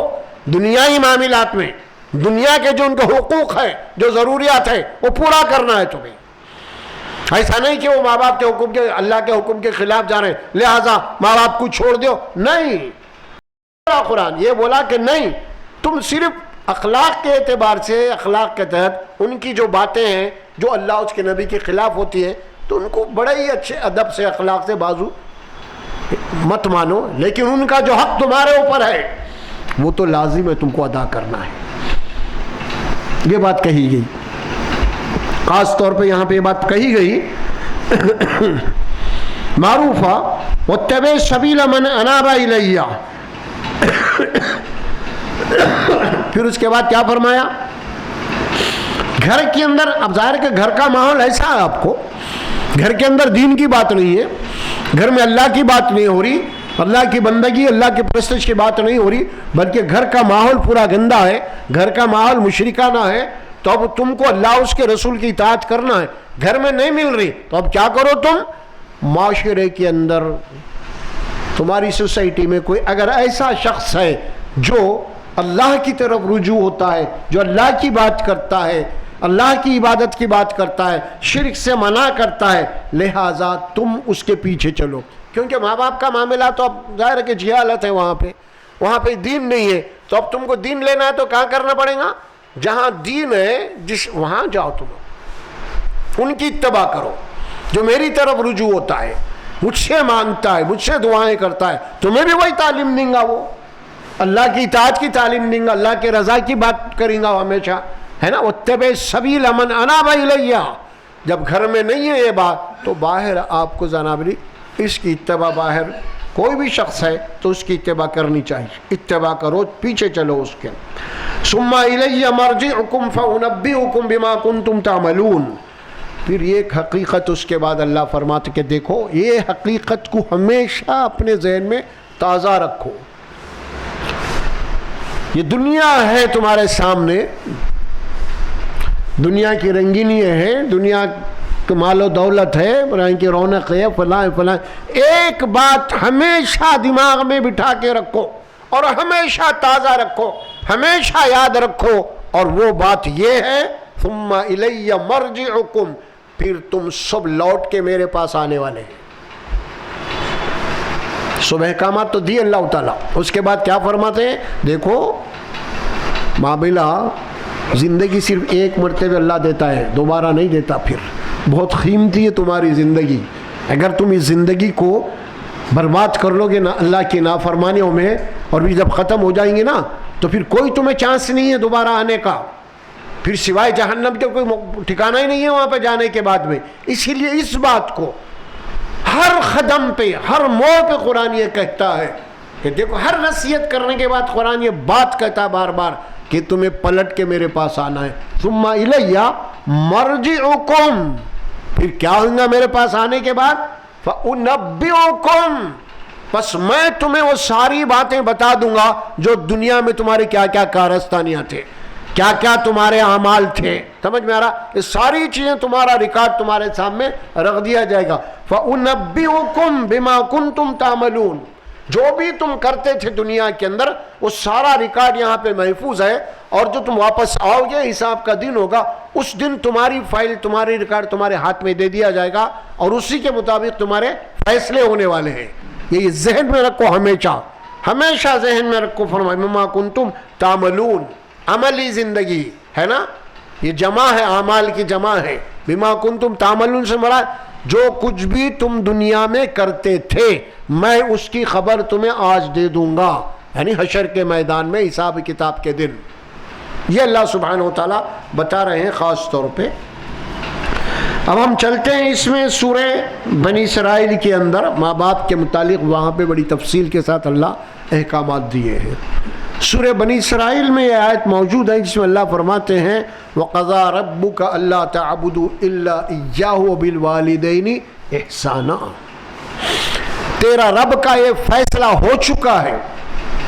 دنیائی معاملات میں دنیا کے جو ان کے حقوق ہیں، جو ضروریات ہیں، وہ پورا کرنا ہے تمہیں. ایسا نہیں کہ وہ ماں باپ کے حکم کے، اللہ کے حکم کے خلاف جا رہے ہیں لہذا ماں باپ کو چھوڑ دو. نہیں، قرآن یہ بولا کہ نہیں، تم صرف اخلاق کے اعتبار سے، اخلاق کے تحت ان کی جو باتیں ہیں جو اللہ اس کے نبی کے خلاف ہوتی ہیں تو ان کو بڑے ہی اچھے ادب سے، اخلاق سے بازو مت مانو، لیکن ان کا جو حق تمہارے اوپر ہے وہ تو لازم ہے تم کو ادا کرنا ہے. یہ بات کہی گئی، خاص طور پہ یہاں پہ یہ بات کہی گئی معروفہ واتبع سبیل من اناب الیہ. پھر اس کے بعد کیا فرمایا؟ گھر کے اندر، اب ظاہر کہ گھر کا ماحول ایسا ہے، آپ کو گھر کے اندر دین کی بات نہیں ہے، گھر میں اللہ کی بات نہیں ہو رہی، اللہ کی بندگی، اللہ کی پرستش کی بات نہیں ہو رہی، بلکہ گھر کا ماحول پورا گندا ہے، گھر کا ماحول مشرکانہ ہے. تو اب تم کو اللہ اس کے رسول کی اطاعت کرنا ہے، گھر میں نہیں مل رہی تو اب کیا کرو؟ تم معاشرے کے اندر، تمہاری سوسائٹی میں کوئی اگر ایسا شخص ہے جو اللہ کی طرف رجوع ہوتا ہے، جو اللہ کی بات کرتا ہے، اللہ کی عبادت کی بات کرتا ہے، شرک سے منع کرتا ہے، لہٰذا تم اس کے پیچھے چلو. کیونکہ ماں باپ کا معاملہ تو اب ظاہر ہے کہ جہالت ہے، وہاں پہ دین نہیں ہے. تو اب تم کو دین لینا ہے تو کہاں کرنا پڑے گا؟ جہاں دین ہے وہاں جاؤ، تم ان کی اتباع کرو. جو میری طرف رجوع ہوتا ہے، مجھ سے مانگتا ہے، مجھ سے دعائیں کرتا ہے، تمہیں بھی وہی تعلیم دیں گا، وہ اللہ کی اطاعت کی تعلیم دیں گا، اللہ کے رضا کی بات کریں گا ہمیشہ. ہے نا، واتبع سبیل من اناب الیہ. جب گھر میں نہیں ہے یہ بات تو باہر آپ کو جناب اس کی اتباع، باہر کوئی بھی شخص ہے تو اس کی اتباع کرنی چاہیے. اتباع کرو، پیچھے چلو اس کے. ثم الی مرجعکم فانبئکم بما کنتم تعملون. پھر یہ ایک حقیقت اس کے بعد اللہ فرماتے کہ دیکھو یہ حقیقت کو ہمیشہ اپنے ذہن میں تازہ رکھو. یہ دنیا ہے تمہارے سامنے، دنیا کی رنگینی ہے، دنیا کا مال و دولت ہے، رنگ کی رونق ہے، فلاں فلاں. ایک بات ہمیشہ دماغ میں بٹھا کے رکھو اور ہمیشہ تازہ رکھو، ہمیشہ یاد رکھو، اور وہ بات یہ ہے ثم الی مرجعکم، پھر تم سب لوٹ کے میرے پاس آنے والے ہیں. صبح احکامات تو دی اللہ تعالیٰ، اس کے بعد کیا فرماتے ہیں؟ دیکھو مابلا زندگی صرف ایک مرتبہ اللہ دیتا ہے، دوبارہ نہیں دیتا. پھر بہت قیمتی ہے تمہاری زندگی. اگر تم اس زندگی کو برباد کر لو گے نا اللہ کی نافرمانیوں میں، اور بھی جب ختم ہو جائیں گے نا تو پھر کوئی تمہیں چانس نہیں ہے دوبارہ آنے کا. پھر سوائے جہنم کے کوئی ٹھکانہ ہی نہیں ہے وہاں پہ جانے کے بعد میں. اسی لیے اس بات کو ہر قدم پہ، ہر موڑ پہ قرآن یہ کہتا ہے کہ دیکھو، ہر نصیحت کرنے کے بعد قرآن یہ بات کہتا ہے بار بار کہ تمہیں پلٹ کے میرے پاس آنا ہے. ثم الی مرجعکم، پھر کیا ہوگا میرے پاس آنے کے بعد؟ فانبئکم، بس میں تمہیں وہ ساری باتیں بتا دوں گا جو دنیا میں تمہارے کیا کیا کارستانیاں تھے، کیا کیا تمہارے اعمال تھے. سمجھ میں آ رہا؟ یہ ساری چیزیں تمہارا ریکارڈ تمہارے سامنے رکھ دیا جائے گا. فَأُنَبِّئُكُمْ بِمَا كُنْتُمْ تَعْمَلُونَ، جو بھی تم کرتے تھے دنیا کے اندر وہ سارا ریکارڈ یہاں پہ محفوظ ہے. اور جو تم واپس آؤ گے، حساب کا دن ہوگا، اس دن تمہاری فائل، تمہاری ریکارڈ تمہارے ہاتھ میں دے دیا جائے گا، اور اسی کے مطابق تمہارے فیصلے ہونے والے ہیں. یہ ذہن میں رکھو، ہمیشہ ہمیشہ ذہن میں رکھو. فرمایا بِمَا كُنْتُمْ تَعْمَلُونَ، عملی زندگی ہے نا، یہ جمع ہے، اعمال کی جمع ہے. بِمَا كُنْتُمْ تَعْمَلُونَ سے مراد جو کچھ بھی تم دنیا میں کرتے تھے میں اس کی خبر تمہیں آج دے دوں گا، یعنی حشر کے میدان میں، حساب کتاب کے دن. یہ اللہ سبحانہ و تعالیٰ بتا رہے ہیں خاص طور پہ. اب ہم چلتے ہیں اس میں سورہ بنی اسرائیل کے اندر ماں باپ کے متعلق، وہاں پہ بڑی تفصیل کے ساتھ اللہ احکامات دیے ہیں. سورہ بنی اسرائیل میں یہ آیت موجود ہے جس میں اللہ فرماتے ہیں وَقَضَى رَبُّكَ أَلَّا تَعْبُدُوا إِلَّا إِيَّاهُ وَبِالْوَالِدَيْنِ إِحْسَانًا. تیرا رب کا یہ فیصلہ ہو چکا ہے،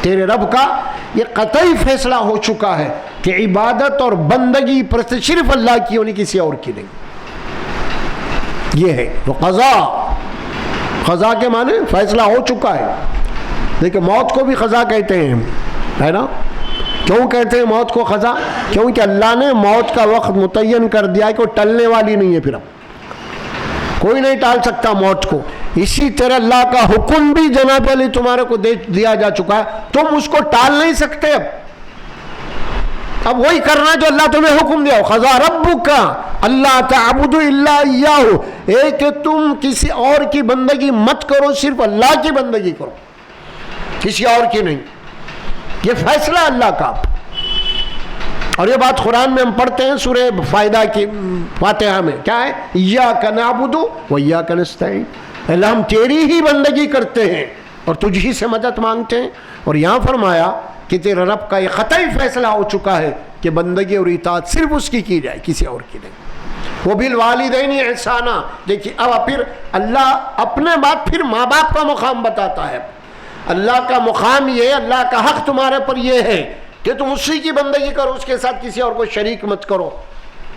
تیرے رب کا یہ قطعی فیصلہ ہو چکا ہے کہ عبادت اور بندگی پرست صرف اللہ کی ہونی، کسی اور کی نہیں. یہ ہے وہ قضا کے معنی فیصلہ ہو چکا ہے. دیکھیں موت کو بھی قضا کہتے ہیں، ہے نا. کیوں کہتے ہیں موت کو قضا؟ کیونکہ اللہ نے موت کا وقت متعین کر دیا ہے کہ وہ ٹلنے والی نہیں ہے، پھر اب کوئی نہیں ٹال سکتا موت کو. اسی طرح اللہ کا حکم بھی جناب علی تمہارے کو دیا جا چکا ہے، تم اس کو ٹال نہیں سکتے. اب وہی کرنا جو اللہ تمہیں حکم دیا. قضا ربک اللہ تعبدوا الا ایاہ، ایک کہ تم کسی اور کی بندگی مت کرو، صرف اللہ کی بندگی کرو، کسی اور کی نہیں. یہ فیصلہ اللہ کا. اور یہ بات قرآن میں ہم پڑھتے ہیں سورہ فائدہ کی فاتحہ میں، کیا ہے؟ ایاک نعبد و ایاک نستعین، اللہ ہم تیری ہی بندگی کرتے ہیں اور تجھ ہی سے مدد مانگتے ہیں. اور یہاں فرمایا کہ تیرے رب کا یہ قطعی فیصلہ ہو چکا ہے کہ بندگی اور اطاعت صرف اس کی جائے، کسی اور کی نہیں. وبالوالدین احسانا. دیکھیے اب پھر اللہ اپنے بعد پھر ماں باپ کا مقام بتاتا ہے. اللہ کا مقام یہ، اللہ کا حق تمہارے پر یہ ہے کہ تم اسی کی بندگی کرو، اس کے ساتھ کسی اور کو شریک مت کرو.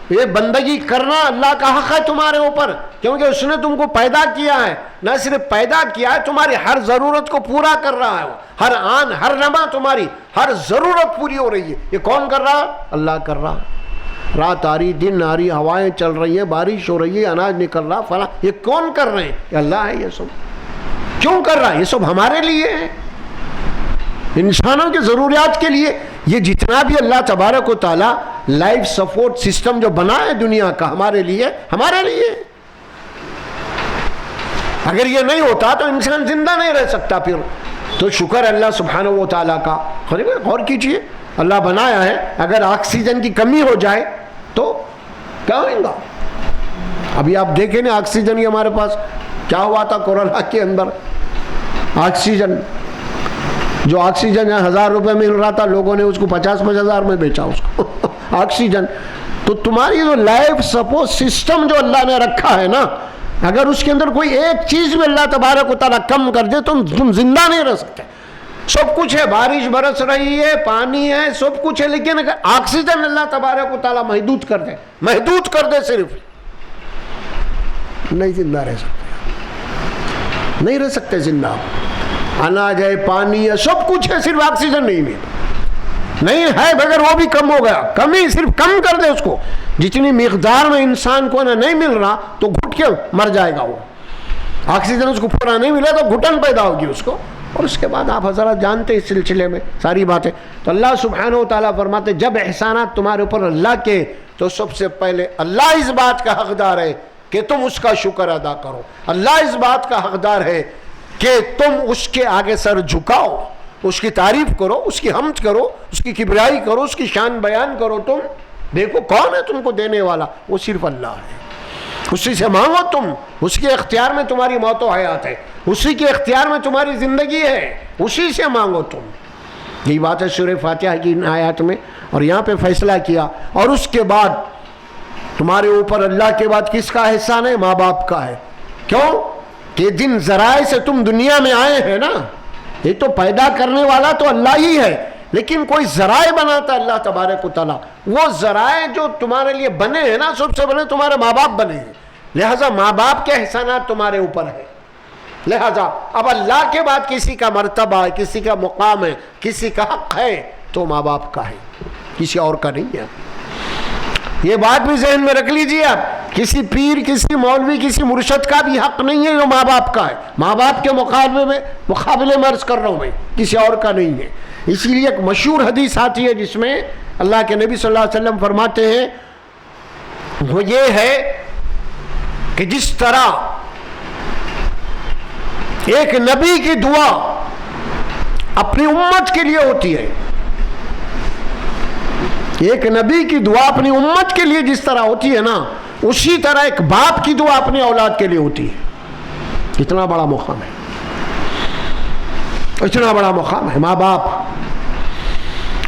یہ بندگی کرنا اللہ کا حق ہے تمہارے اوپر، کیونکہ اس نے تم کو پیدا کیا ہے. نہ صرف پیدا کیا ہے، تمہاری ہر ضرورت کو پورا کر رہا ہے. ہر آن ہر لمحہ تمہاری ہر ضرورت پوری ہو رہی ہے. یہ کون کر رہا ہے؟ اللہ کر رہا ہے. رات آ رہی، دن آ رہی، ہوائیں چل رہی ہیں، بارش ہو رہی ہے، اناج نکل رہا فلاں، یہ کون کر رہے ہیں؟ یہ اللہ ہے. یہ سب کیوں کر رہا ہے؟ یہ سب ہمارے لیے ہے، انسانوں کی ضروریات کے لیے. یہ جتنا بھی اللہ تبارک و تعالیٰ لائف سپورٹ سسٹم جو بنا ہے دنیا کا، ہمارے لیے، ہمارے لیے. اگر یہ نہیں ہوتا تو انسان زندہ نہیں رہ سکتا. پھر تو شکر اللہ سبحانہ و تعالیٰ کا. غور کیجئے اللہ بنایا ہے، اگر آکسیجن کی کمی ہو جائے تو کیا ہوئے گا؟ ابھی آپ دیکھیں نا آکسیجن ہی ہمارے پاس کیا ہوا تھا کورونا کے اندر، آکسیجن جو آکسیجن 1000 روپے مل رہا تھا، لوگوں نے اس کو 50,000 میں بیچا اس کو آکسیجن۔ تو تمہاری جو لائف سپورٹ سسٹم جو اللہ نے رکھا ہے نا، اگر اس کے اندر کوئی ایک چیز بھی اللہ تبارک و تعالیٰ کم کر دے تو تم زندہ نہیں رہ سکتے۔ سب کچھ ہے، بارش برس رہی ہے، پانی ہے، سب کچھ ہے، لیکن اگر آکسیجن اللہ تبارک و تعالیٰ محدود کر دے صرف، نہیں زندہ رہ سکتے، نہیں رہ سکتے زندہ۔ اناج ہے، پانی ہے، سب کچھ ہے، صرف آکسیجن نہیں ہے، اگر وہ بھی کم ہو گیا، کمی صرف کم کر دے اس کو، جتنی مقدار میں انسان کو نہیں مل رہا تو گھٹ کے مر جائے گا وہ۔ آکسیجن اس کو پورا نہیں ملا تو گھٹن پیدا ہوگی اس کو، اور اس کے بعد آپ حضرات جانتے اس سلسلے میں ساری باتیں۔ تو اللہ سبحانہ و تعالیٰ فرماتے جب احسانات تمہارے اوپر اللہ کے، تو سب سے پہلے اللہ اس بات کا حقدار ہے کہ تم اس کا شکر ادا کرو، اللہ اس بات کا حقدار ہے کہ تم اس کے آگے سر جھکاؤ، اس کی تعریف کرو، اس کی حمد کرو، اس کی کبریائی کرو، اس کی شان بیان کرو۔ تم دیکھو کون ہے تم کو دینے والا، وہ صرف اللہ ہے، اسی سے مانگو تم، اس کے اختیار میں تمہاری موت و حیات ہے، اسی کے اختیار میں تمہاری زندگی ہے، اسی سے مانگو تم۔ یہی بات ہے سورہ فاتحہ کی ان آیات میں، اور یہاں پہ فیصلہ کیا۔ اور اس کے بعد تمہارے اوپر اللہ کے بعد کس کا احسان ہے؟ ماں باپ کا ہے۔ کیوں کہ جن ذرائع سے تم دنیا میں آئے ہیں نا، یہ تو پیدا کرنے والا تو اللہ ہی ہے، لیکن کوئی ذرائع بناتا ہے اللہ تبارک و تعالیٰ۔ وہ ذرائع جو تمہارے لیے بنے ہیں نا، سب سے بڑے تمہارے ماں باپ بنے ہیں، لہٰذا ماں باپ کے احسانات تمہارے اوپر ہے۔ لہٰذا اب اللہ کے بعد کسی کا مرتبہ ہے، کسی کا مقام ہے، کسی کا حق ہے تو ماں باپ کا ہے، کسی اور کا نہیں ہے۔ یہ بات بھی ذہن میں رکھ لیجئے آپ، کسی پیر، کسی مولوی، کسی مرشد کا بھی حق نہیں ہے، جو ماں باپ کا ہے۔ ماں باپ کے مقابلے میں عرض کر رہا ہوں میں، کسی اور کا نہیں ہے۔ اسی لیے ایک مشہور حدیث آتی ہے جس میں اللہ کے نبی صلی اللہ علیہ وسلم فرماتے ہیں، وہ یہ ہے کہ جس طرح ایک نبی کی دعا اپنی امت کے لیے ہوتی ہے، ایک نبی کی دعا اپنی امت کے لیے جس طرح ہوتی ہے نا، اسی طرح ایک باپ کی دعا اپنی اولاد کے لیے ہوتی ہے۔ اتنا بڑا مقام ہے، اتنا بڑا مقام ہے ماں باپ۔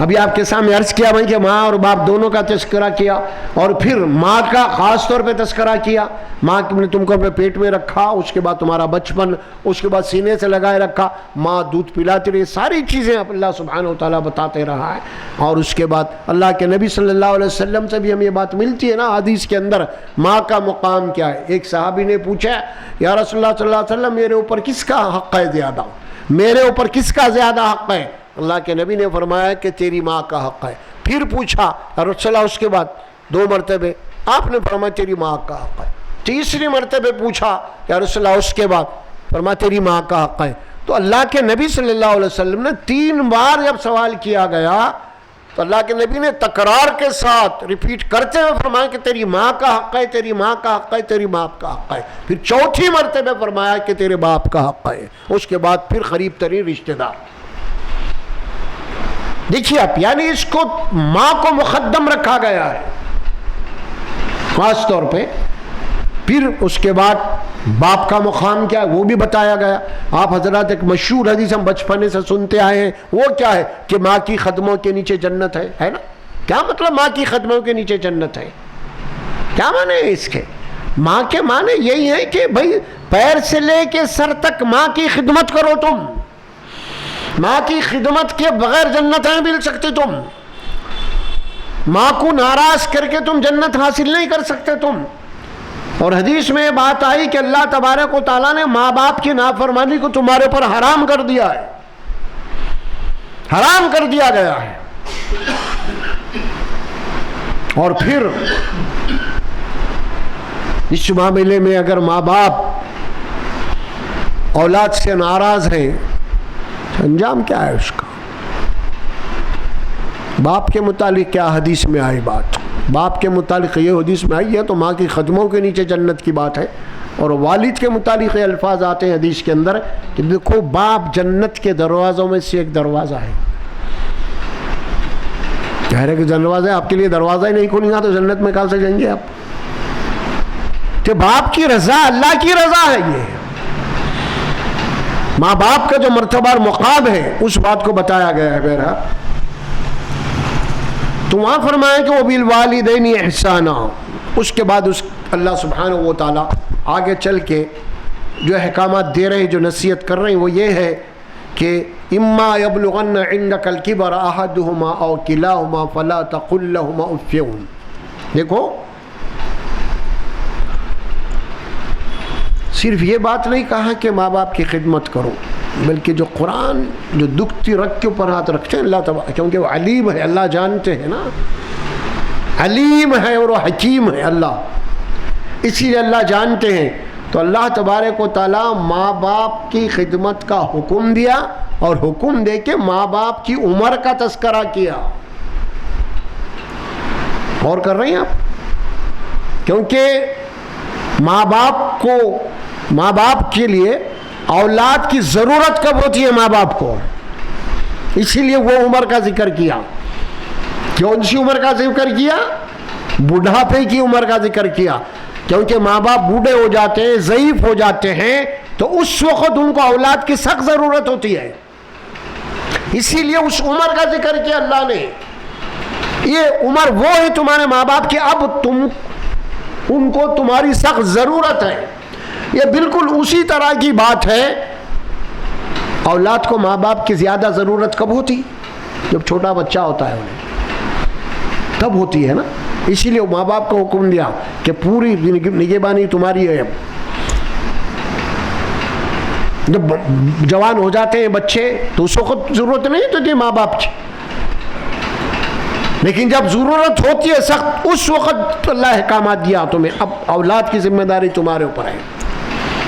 ابھی آپ کے سامنے عرض کیا بھائی کہ ماں اور باپ دونوں کا تذکرہ کیا، اور پھر ماں کا خاص طور پہ تذکرہ کیا۔ ماں نے تم کو اپنے پیٹ میں رکھا، اس کے بعد تمہارا بچپن، اس کے بعد سینے سے لگائے رکھا، ماں دودھ پلاتی رہی، ساری چیزیں اللہ سبحانہ و تعالیٰ بتاتے رہا ہے۔ اور اس کے بعد اللہ کے نبی صلی اللہ علیہ وسلم سے بھی ہمیں یہ بات ملتی ہے نا حدیث کے اندر، ماں کا مقام کیا ہے۔ ایک صحابی نے پوچھا، یا رسول اللہ صلی اللہ علیہ وسلم میرے اوپر کس کا حق ہے زیادہ، میرے اوپر کس کا زیادہ حق ہے؟ اللہ کے نبی نے فرمایا کہ تیری ماں کا حق ہے۔ پھر پوچھا یا رسول اللہ، اس کے بعد 2 مرتبے آپ نے فرمایا تیری ماں کا حق ہے۔ تیسری مرتبے پوچھا یا رسول اللہ، اس کے بعد فرمایا تیری ماں کا حق ہے۔ تو اللہ کے نبی صلی اللہ علیہ وسلم نے 3 بار جب سوال کیا گیا تو اللہ کے نبی نے تکرار کے ساتھ ریپیٹ کرتے ہوئے فرمایا کہ تیری ماں کا حق ہے، تیری ماں کا حق ہے، تیری ماں کا حق ہے۔ پھر چوتھی مرتبہ فرمایا کہ تیرے باپ کا حق ہے۔ اس کے بعد پھر قریب ترین رشتہ دار۔ دیکھیے آپ، یعنی اس کو ماں کو مقدم رکھا گیا ہے خاص طور پہ۔ پھر اس کے بعد باپ کا مقام کیا ہے وہ بھی بتایا گیا۔ آپ حضرات ایک مشہور حدیث ہم بچپنے سے سنتے آئے ہیں، وہ کیا ہے کہ ماں کی قدموں کے نیچے جنت ہے نا؟ کیا مطلب ماں کی قدموں کے نیچے جنت ہے؟ کیا معنی ہے اس کے؟ ماں کے معنی یہی ہے کہ بھائی پیر سے لے کے سر تک ماں کی خدمت کرو تم، ماں کی خدمت کے بغیر جنت نہیں مل سکتے تم، ماں کو ناراض کر کے تم جنت حاصل نہیں کر سکتے تم۔ اور حدیث میں بات آئی کہ اللہ تبارک و تعالیٰ نے ماں باپ کی نافرمانی کو تمہارے اوپر حرام کر دیا ہے، حرام کر دیا گیا ہے۔ اور پھر اس معاملے میں اگر ماں باپ اولاد سے ناراض ہیں، انجام کیا ہے اس کا؟ باپ کے متعلق کیا حدیث میں آئی بات؟ باپ کے متعلق یہ حدیث میں آئی ہے تو ماں کی قدموں کے نیچے جنت کی بات ہے۔ اور والد کے متعلق یہ الفاظ آتے ہیں حدیث کے اندر کہ دیکھو باپ جنت کے دروازوں میں سے ایک دروازہ ہے، کہہ رہے کہ دروازہ آپ کے لیے دروازہ ہی نہیں کھولیں گا تو جنت میں کہاں سے جائیں گے آپ؟ کہ باپ کی رضا اللہ کی رضا ہے. یہ ماں باپ کا جو مرتبہ اور مقام ہے اس بات کو بتایا گیا ہے. بہرحال تو وہاں فرمایا کہ وبالوالدین احسانا. اس کے بعد اللہ سبحانہ و تعالیٰ آگے چل کے جو احکامات دے رہے ہیں، جو نصیحت کر رہے ہیں، وہ یہ ہے کہ اما یبلغن عندک الکبر احدہما او کلاہما فلا تقل لہما اف. دیکھو صرف یہ بات نہیں کہا کہ ماں باپ کی خدمت کرو، بلکہ جو قرآن جو دکھتی رکھ کے اوپر ہاتھ رکھتے ہیں اللہ تبارک، کیونکہ وہ علیم ہے، اللہ جانتے ہیں نا، علیم ہے اور وہ حکیم ہے اللہ، اسی لیے اللہ جانتے ہیں. تو اللہ تبارک و تعالیٰ ماں باپ کی خدمت کا حکم دیا اور حکم دے کے ماں باپ کی عمر کا تذکرہ کیا. غور کر رہے ہیں آپ؟ کیونکہ ماں باپ کے لیے اولاد کی ضرورت کب ہوتی ہے ماں باپ کو، اسی لیے وہ عمر کا ذکر کیا. کون سی عمر کا ذکر کیا؟ بڑھاپے کی عمر کا ذکر کیا. کیونکہ ماں باپ بوڑھے ہو جاتے ہیں، ضعیف ہو جاتے ہیں، تو اس وقت ان کو اولاد کی سخت ضرورت ہوتی ہے. اسی لیے اس عمر کا ذکر کیا اللہ نے. یہ عمر وہ ہے تمہارے ماں باپ کی، اب تم ان کو تمہاری سخت ضرورت ہے. یہ بالکل اسی طرح کی بات ہے. اولاد کو ماں باپ کی زیادہ ضرورت کب ہوتی؟ جب چھوٹا بچہ ہوتا ہے انہیں، تب ہوتی ہے نا. اسی لیے ماں باپ کو حکم دیا کہ پوری نگہبانی تمہاری ہے. جب جوان ہو جاتے ہیں بچے تو اس وقت ضرورت نہیں ہوتی ماں باپ کی، لیکن جب ضرورت ہوتی ہے سخت، اس وقت اللہ احکامات دیا تمہیں. اب اولاد کی ذمہ داری تمہارے اوپر ہے،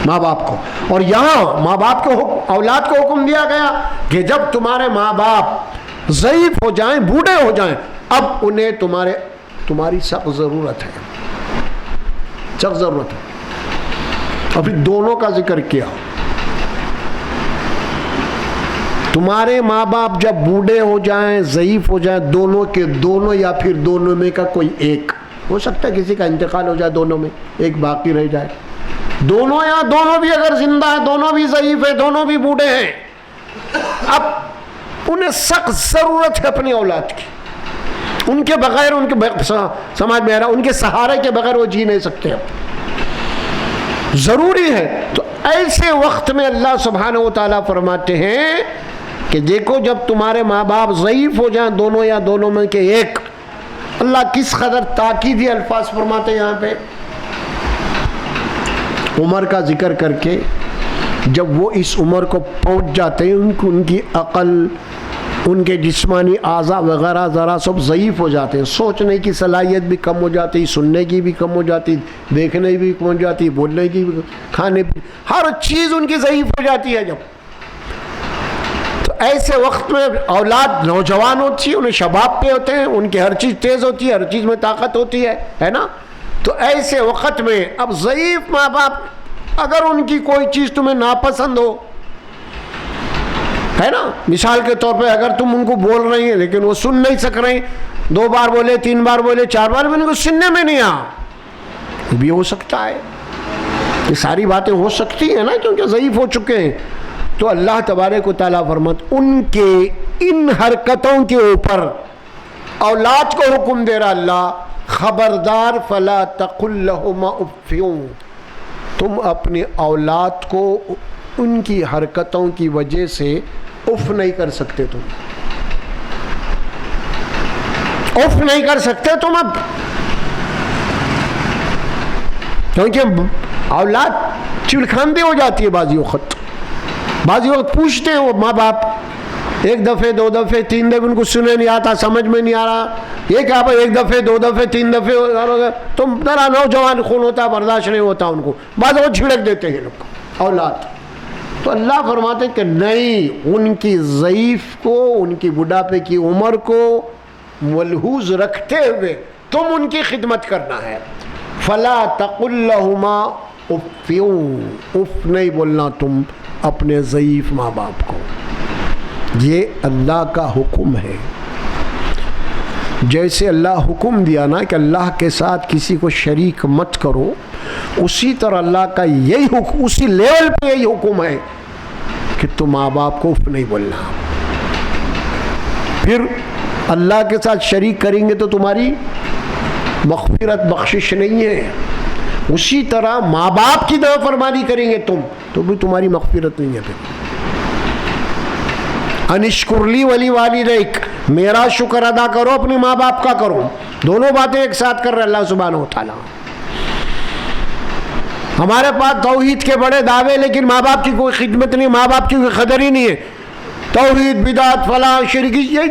ماں باپ کو. اور یہاں ماں باپ کو اولاد کو حکم دیا گیا کہ جب تمہارے ماں باپ ضعیف ہو جائیں، بوڑھے ہو جائیں، اب انہیں تمہاری سخت ضرورت ہے، سخت ضرورت ہے. اور پھر دونوں کا ذکر کیا. تمہارے ماں باپ جب بوڑھے ہو جائیں، ضعیف ہو جائیں، دونوں کے دونوں یا پھر دونوں میں کا کوئی ایک ہو سکتا ہے، کسی کا انتقال ہو جائے، دونوں میں ایک باقی رہ جائے. دونوں یا دونوں بھی اگر زندہ ہیں، دونوں بھی ضعیف ہیں، دونوں بھی بوڑھے ہیں، اب انہیں سخت ضرورت ہے اپنی اولاد کی. ان کے بغیر، ان کے سمجھ میں آ رہا، ان کے سہارے کے بغیر وہ جی نہیں سکتے. اب ضروری ہے. تو ایسے وقت میں اللہ سبحانہ و تعالیٰ فرماتے ہیں کہ دیکھو جب تمہارے ماں باپ ضعیف ہو جائیں، دونوں یا دونوں میں کے ایک، اللہ کس قدر تاکیدی الفاظ فرماتے ہیں یہاں پہ. عمر کا ذکر کر کے جب وہ اس عمر کو پہنچ جاتے ہیں، ان کی عقل، ان کے جسمانی اعضاء وغیرہ ذرا سب ضعیف ہو جاتے ہیں. سوچنے کی صلاحیت بھی کم ہو جاتی، سننے کی بھی کم ہو جاتی، دیکھنے بھی کم ہو جاتی، بولنے کی بھی، کھانے بھی، ہر چیز ان کی ضعیف ہو جاتی ہے. جب تو ایسے وقت میں اولاد نوجوان ہوتی ہے، انہیں شباب پہ ہوتے ہیں، ان کی ہر چیز تیز ہوتی ہے، ہر چیز میں طاقت ہوتی ہے نا. تو ایسے وقت میں اب ضعیف ماں باپ، اگر ان کی کوئی چیز تمہیں ناپسند ہو، ہے نا، مثال کے طور پہ اگر تم ان کو بول رہی ہیں لیکن وہ سن نہیں سک رہے، 2 بار بولے، 3 بار بولے، 4 بار بھی ان کو سننے میں نہیں آ، یہ بھی ہو سکتا ہے. یہ ساری باتیں ہو سکتی ہیں نا، کیونکہ ضعیف ہو چکے ہیں. تو اللہ تبارک و تعالیٰ فرماتا ان کے ان حرکتوں کے اوپر اولاد کو حکم دے رہا اللہ، خبردار فلا تقل لہما اف. تم اپنی اولاد کو ان کی حرکتوں کی وجہ سے اف نہیں کر سکتے. تم اف نہیں کر سکتے تم اب، کیونکہ اولاد چڑکھاندے ہو جاتی ہے. بعضی وقت پوچھتے ہیں وہ ماں باپ، 1 دفعے 2 دفعے 3 دفعے، ان کو سنے نہیں آتا، سمجھ میں نہیں آ رہا. یہ کیا بھائی 1 دفعے 2 دفعے 3 دفعے، تم ذرا نوجوان خون ہوتا، برداشت نہیں ہوتا ان کو، بعض وہ جھڑک دیتے ہیں لوگ اولاد. تو اللہ فرماتے کہ نہیں، ان کی ضعیف کو، ان کی بڑھاپے کی عمر کو ملحوظ رکھتے ہوئے تم ان کی خدمت کرنا ہے. فلا تقل لہما اف. اف نہیں بولنا تم اپنے ضعیف ماں باپ کو. یہ اللہ کا حکم ہے. جیسے اللہ حکم دیا نا کہ اللہ کے ساتھ کسی کو شریک مت کرو، اسی طرح اللہ کا یہی حکم، اسی لیول پہ یہی حکم ہے کہ تم ماں باپ کو اف نہیں بولنا۔ پھر اللہ کے ساتھ شریک کریں گے تو تمہاری مغفرت بخشش نہیں ہے، اسی طرح ماں باپ کی نافرمانی کریں گے تم تو بھی تمہاری مغفرت نہیں ہے۔ پھر انشکر لی ولی والدیک، میرا شکر ادا کرو، اپنے ماں باپ کا کرو، دونوں باتیں ایک ساتھ کر رہے اللہ سبحانہ و تعالیٰ۔ ہمارے پاس توحید کے بڑے دعوے لیکن ماں باپ کی کوئی خدمت نہیں، ماں باپ کی کوئی قدر ہی نہیں ہے، توحید بدعت فلاں شرک یہ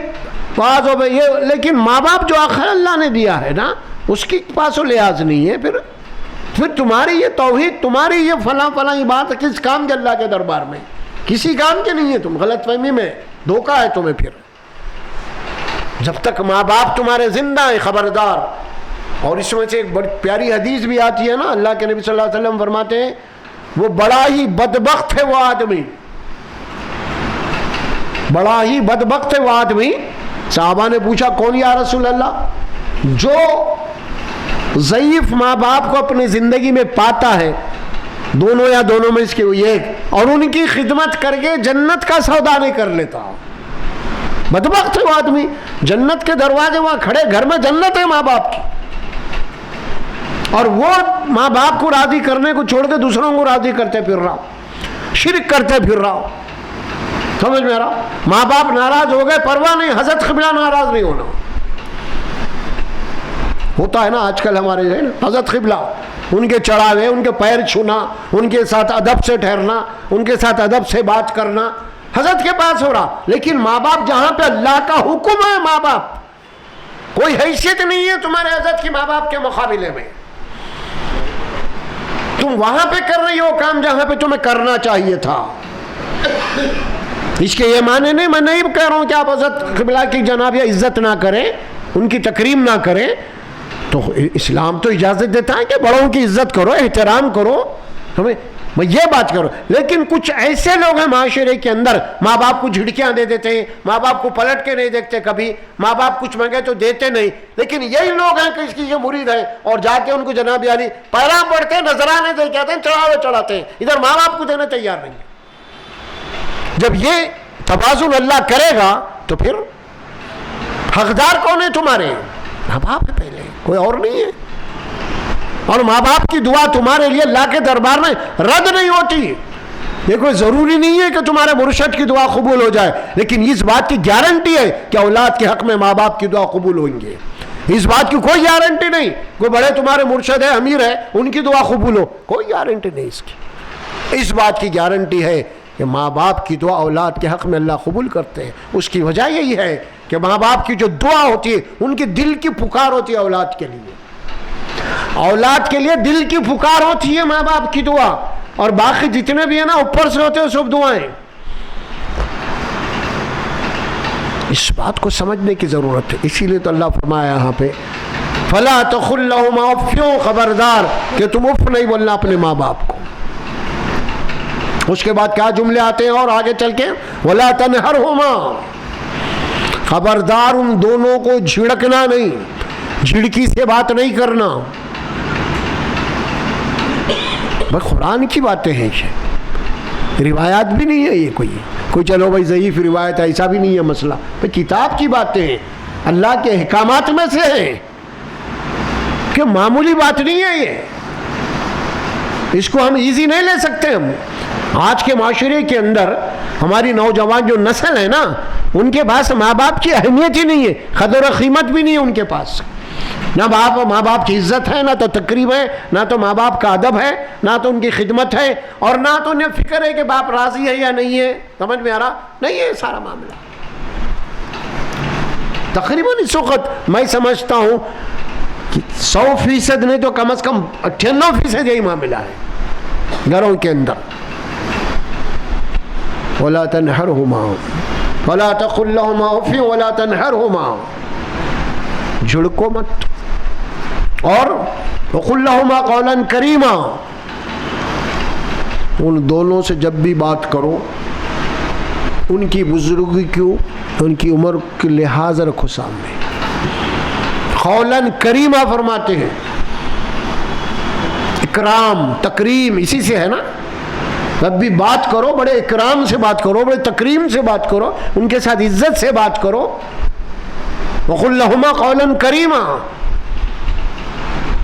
بات ہو گئی، لیکن ماں باپ جو آخر اللہ نے دیا ہے نا اس کی پاس و لحاظ نہیں ہے۔ پھر تمہاری یہ توحید، تمہاری یہ فلاں فلاں یہ بات کس کام کے اللہ کے دربار میں؟ کسی کام کے نہیں ہے، تم غلط فہمی میں، دھوکہ ہے تمہیں۔ پھر جب تک ماں باپ تمہارے زندہ ہیں خبردار۔ اور اس میں سے ایک بڑی پیاری حدیث بھی آتی ہے نا، اللہ کے نبی صلی اللہ علیہ وسلم فرماتے ہیں وہ بڑا ہی بدبخت ہے وہ آدمی، بڑا ہی بدبخت ہے وہ آدمی۔ صحابہ نے پوچھا کون یا رسول اللہ؟ جو ضعیف ماں باپ کو اپنی زندگی میں پاتا ہے، دونوں یا دونوں میں اس کے ایک، اور ان کی خدمت کر کے جنت کا سودا نہیں کر لیتا، بدبخت ہے وہ آدمی۔ جنت کے دروازے وہاں کھڑے، گھر میں جنت ہے ماں باپ کی، اور وہ ماں باپ کو راضی کرنے کو چھوڑ کے دوسروں کو راضی کرتے پھر رہا، شرک کرتے پھر رہا۔ سمجھ میں آ رہا؟ ماں باپ ناراض ہو گئے پرواہ نہیں، حضرت قبلہ ناراض نہیں ہونا۔ ہوتا ہے نا آج کل ہمارے جو ہے نا حضرت قبلہ، ان کے چڑھاوے، ان کے پیر چھونا، ان کے ساتھ ادب سے ٹھہرنا، ان کے ساتھ ادب سے بات کرنا حضرت کے پاس ہو رہا، لیکن ماں باپ جہاں پہ اللہ کا حکم ہے، ماں باپ کوئی حیثیت نہیں ہے تمہارے حضرت کی ماں باپ کے مقابلے میں۔ تم وہاں پہ کر رہی ہو کام جہاں پہ تمہیں کرنا چاہیے تھا۔ اس کے یہ معنی نہیں، میں نہیں کہہ رہا ہوں کہ آپ حضرت قبلہ کی جناب یا عزت نہ کریں، ان کی تکریم نہ کریں، تو اسلام تو اجازت دیتا ہے کہ بڑوں کی عزت کرو، احترام کرو، میں یہ بات کرو۔ لیکن کچھ ایسے لوگ ہیں معاشرے کے اندر، ماں باپ کو جھڑکیاں دے دیتے ہیں، ماں باپ کو پلٹ کے نہیں دیکھتے کبھی، ماں باپ کچھ مانگے تو دیتے نہیں، لیکن یہی لوگ ہیں کہ اس کی یہ مرید ہیں، اور جا کے ان کو جناب علی پیغام پڑھتے ہیں، نذرانے دے کے آتے ہیں، چڑھاوے چڑھاتے ہیں، ادھر ماں باپ کو دینے تیار نہیں ہے۔ جب یہ توازن اللہ کرے گا تو پھر حقدار کون ہے تمہارے؟ ماں باپ ہے پہلے، کوئی اور نہیں ہے۔ اور ماں باپ کی دعا تمہارے لیے اللہ کے دربار میں رد نہیں ہوتی۔ دیکھو ضروری نہیں ہے کہ تمہارے مرشد کی دعا قبول ہو جائے، لیکن اس بات کی گارنٹی ہے کہ اولاد کے حق میں ماں باپ کی دعا قبول ہوئیں گے۔ اس بات کی کوئی گارنٹی نہیں کوئی بڑے تمہارے مرشد ہے، امیر ہے، ان کی دعا قبول ہو، کوئی گارنٹی نہیں اس کی۔ اس بات کی گارنٹی ہے کہ ماں باپ کی دعا اولاد کے حق میں اللہ قبول کرتے ہیں۔ اس کی وجہ یہی ہے کہ ماں باپ کی جو دعا ہوتی ہے، ان کی دل کی پکار ہوتی ہے اولاد کے لیے، اولاد کے لیے دل کی پکار ہوتی ہے ماں باپ کی دعا، اور باقی جتنے بھی ہیں نا اوپر سے ہوتے ہیں سب دعائیں۔ اس بات کو سمجھنے کی ضرورت ہے، اسی لیے تو اللہ فرمایا یہاں پہ فَلَا تَقُلْ لَهُمَا اُفٍّ، خبردار کہ تم اف نہیں بولنا اپنے ماں باپ کو۔ اس کے بعد کیا جملے آتے ہیں اور آگے چل کے وَلَا تَنْهَرْهُمَا، خبردار ان دونوں کو جھڑکنا نہیں، جھڑکی سے بات نہیں کرنا۔ بس قرآن کی باتیں ہیں، روایات بھی نہیں ہے، یہ کوئی چلو بھائی ضعیف روایت ہے، ایسا بھی نہیں ہے مسئلہ، کتاب کی باتیں ہیں، اللہ کے احکامات میں سے ہیں، کہ معمولی بات نہیں ہے یہ، اس کو ہم ایزی نہیں لے سکتے۔ ہم آج کے معاشرے کے اندر ہماری نوجوان جو نسل ہے نا، ان کے پاس ماں باپ کی اہمیت ہی نہیں ہے، قدر و قیمت بھی نہیں ہے ان کے پاس، نہ ماں باپ کی عزت ہے، نہ تو تقریب ہے، نہ تو ماں باپ کا ادب ہے، نہ تو ان کی خدمت ہے، اور نہ تو انہیں فکر ہے کہ باپ راضی ہے یا نہیں ہے۔ سمجھ میں آ رہا؟ نہیں ہے سارا معاملہ۔ تقریباً اس وقت میں سمجھتا ہوں کہ 100% نہیں تو کم از کم 98% یہی معاملہ ہے گھروں کے اندر۔ وَلَا تَنْهَرْهُمَا وَلَا تَقُلْ لَهُمَا اُفٍّ وَلَا تَنْهَرْهُمَا، جھڑکو مت، اور وَقُلْ لَهُمَا قَوْلًا كَرِيمًا، ان دونوں سے جب بھی بات کرو ان کی بزرگی کو، ان کی عمر کے لحاظ رکھو سامنے، قولاً کریما فرماتے ہیں. اکرام تکریم اسی سے ہے نا. جب بھی بات کرو بڑے اکرام سے بات کرو, بڑے تکریم سے بات کرو, ان کے ساتھ عزت سے بات کرو. وَقُلْ لَهُمَا قَوْلًا كَرِيمًا.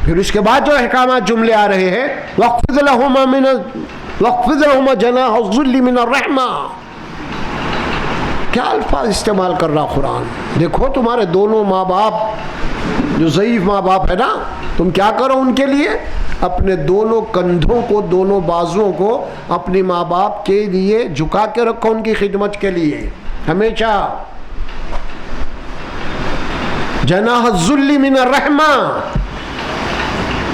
پھر اس کے بعد جو احکامات جملے آ رہے ہیں وَاخْفِضْ لَهُمَا جَنَاحَ الذُّلِّ مِنَ الرَّحْمَةِ. کیا الفاظ استعمال کر رہا قرآن. دیکھو تمہارے دونوں ماں باپ جو ضعیف ماں باپ ہے نا, تم کیا کرو ان کے لیے, اپنے دونوں کندھوں کو, دونوں بازوؤں کو اپنی ماں باپ کے لیے جھکا کے رکھو, ان کی خدمت کے لیے ہمیشہ. جناح الذل من الرحمہ,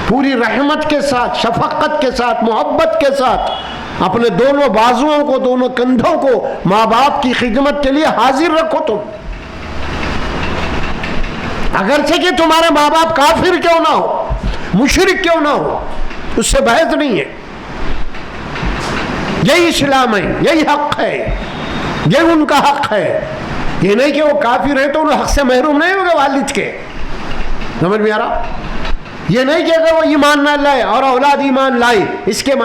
پوری رحمت کے ساتھ, شفقت کے ساتھ, محبت کے ساتھ اپنے دونوں بازوؤں کو, دونوں کندھوں کو ماں باپ کی خدمت کے لیے حاضر رکھو. تم اگرچہ کہ تمہارے ماں باپ کافر کیوں نہ ہو, مشرک کیوں نہ ہو, اس سے بحث نہیں ہے. یہی اسلام ہے, یہی حق ہے, یہ ان کا حق ہے. یہ نہیں کہ وہ کافر ہیں تو ان حق سے محروم نہیں ہوگا والد کے. سمجھ میں آ رہا؟ یہ نہیں کہ اگر وہ ایمان نہ لائے اور اولاد ایمان لائے اس کے معنی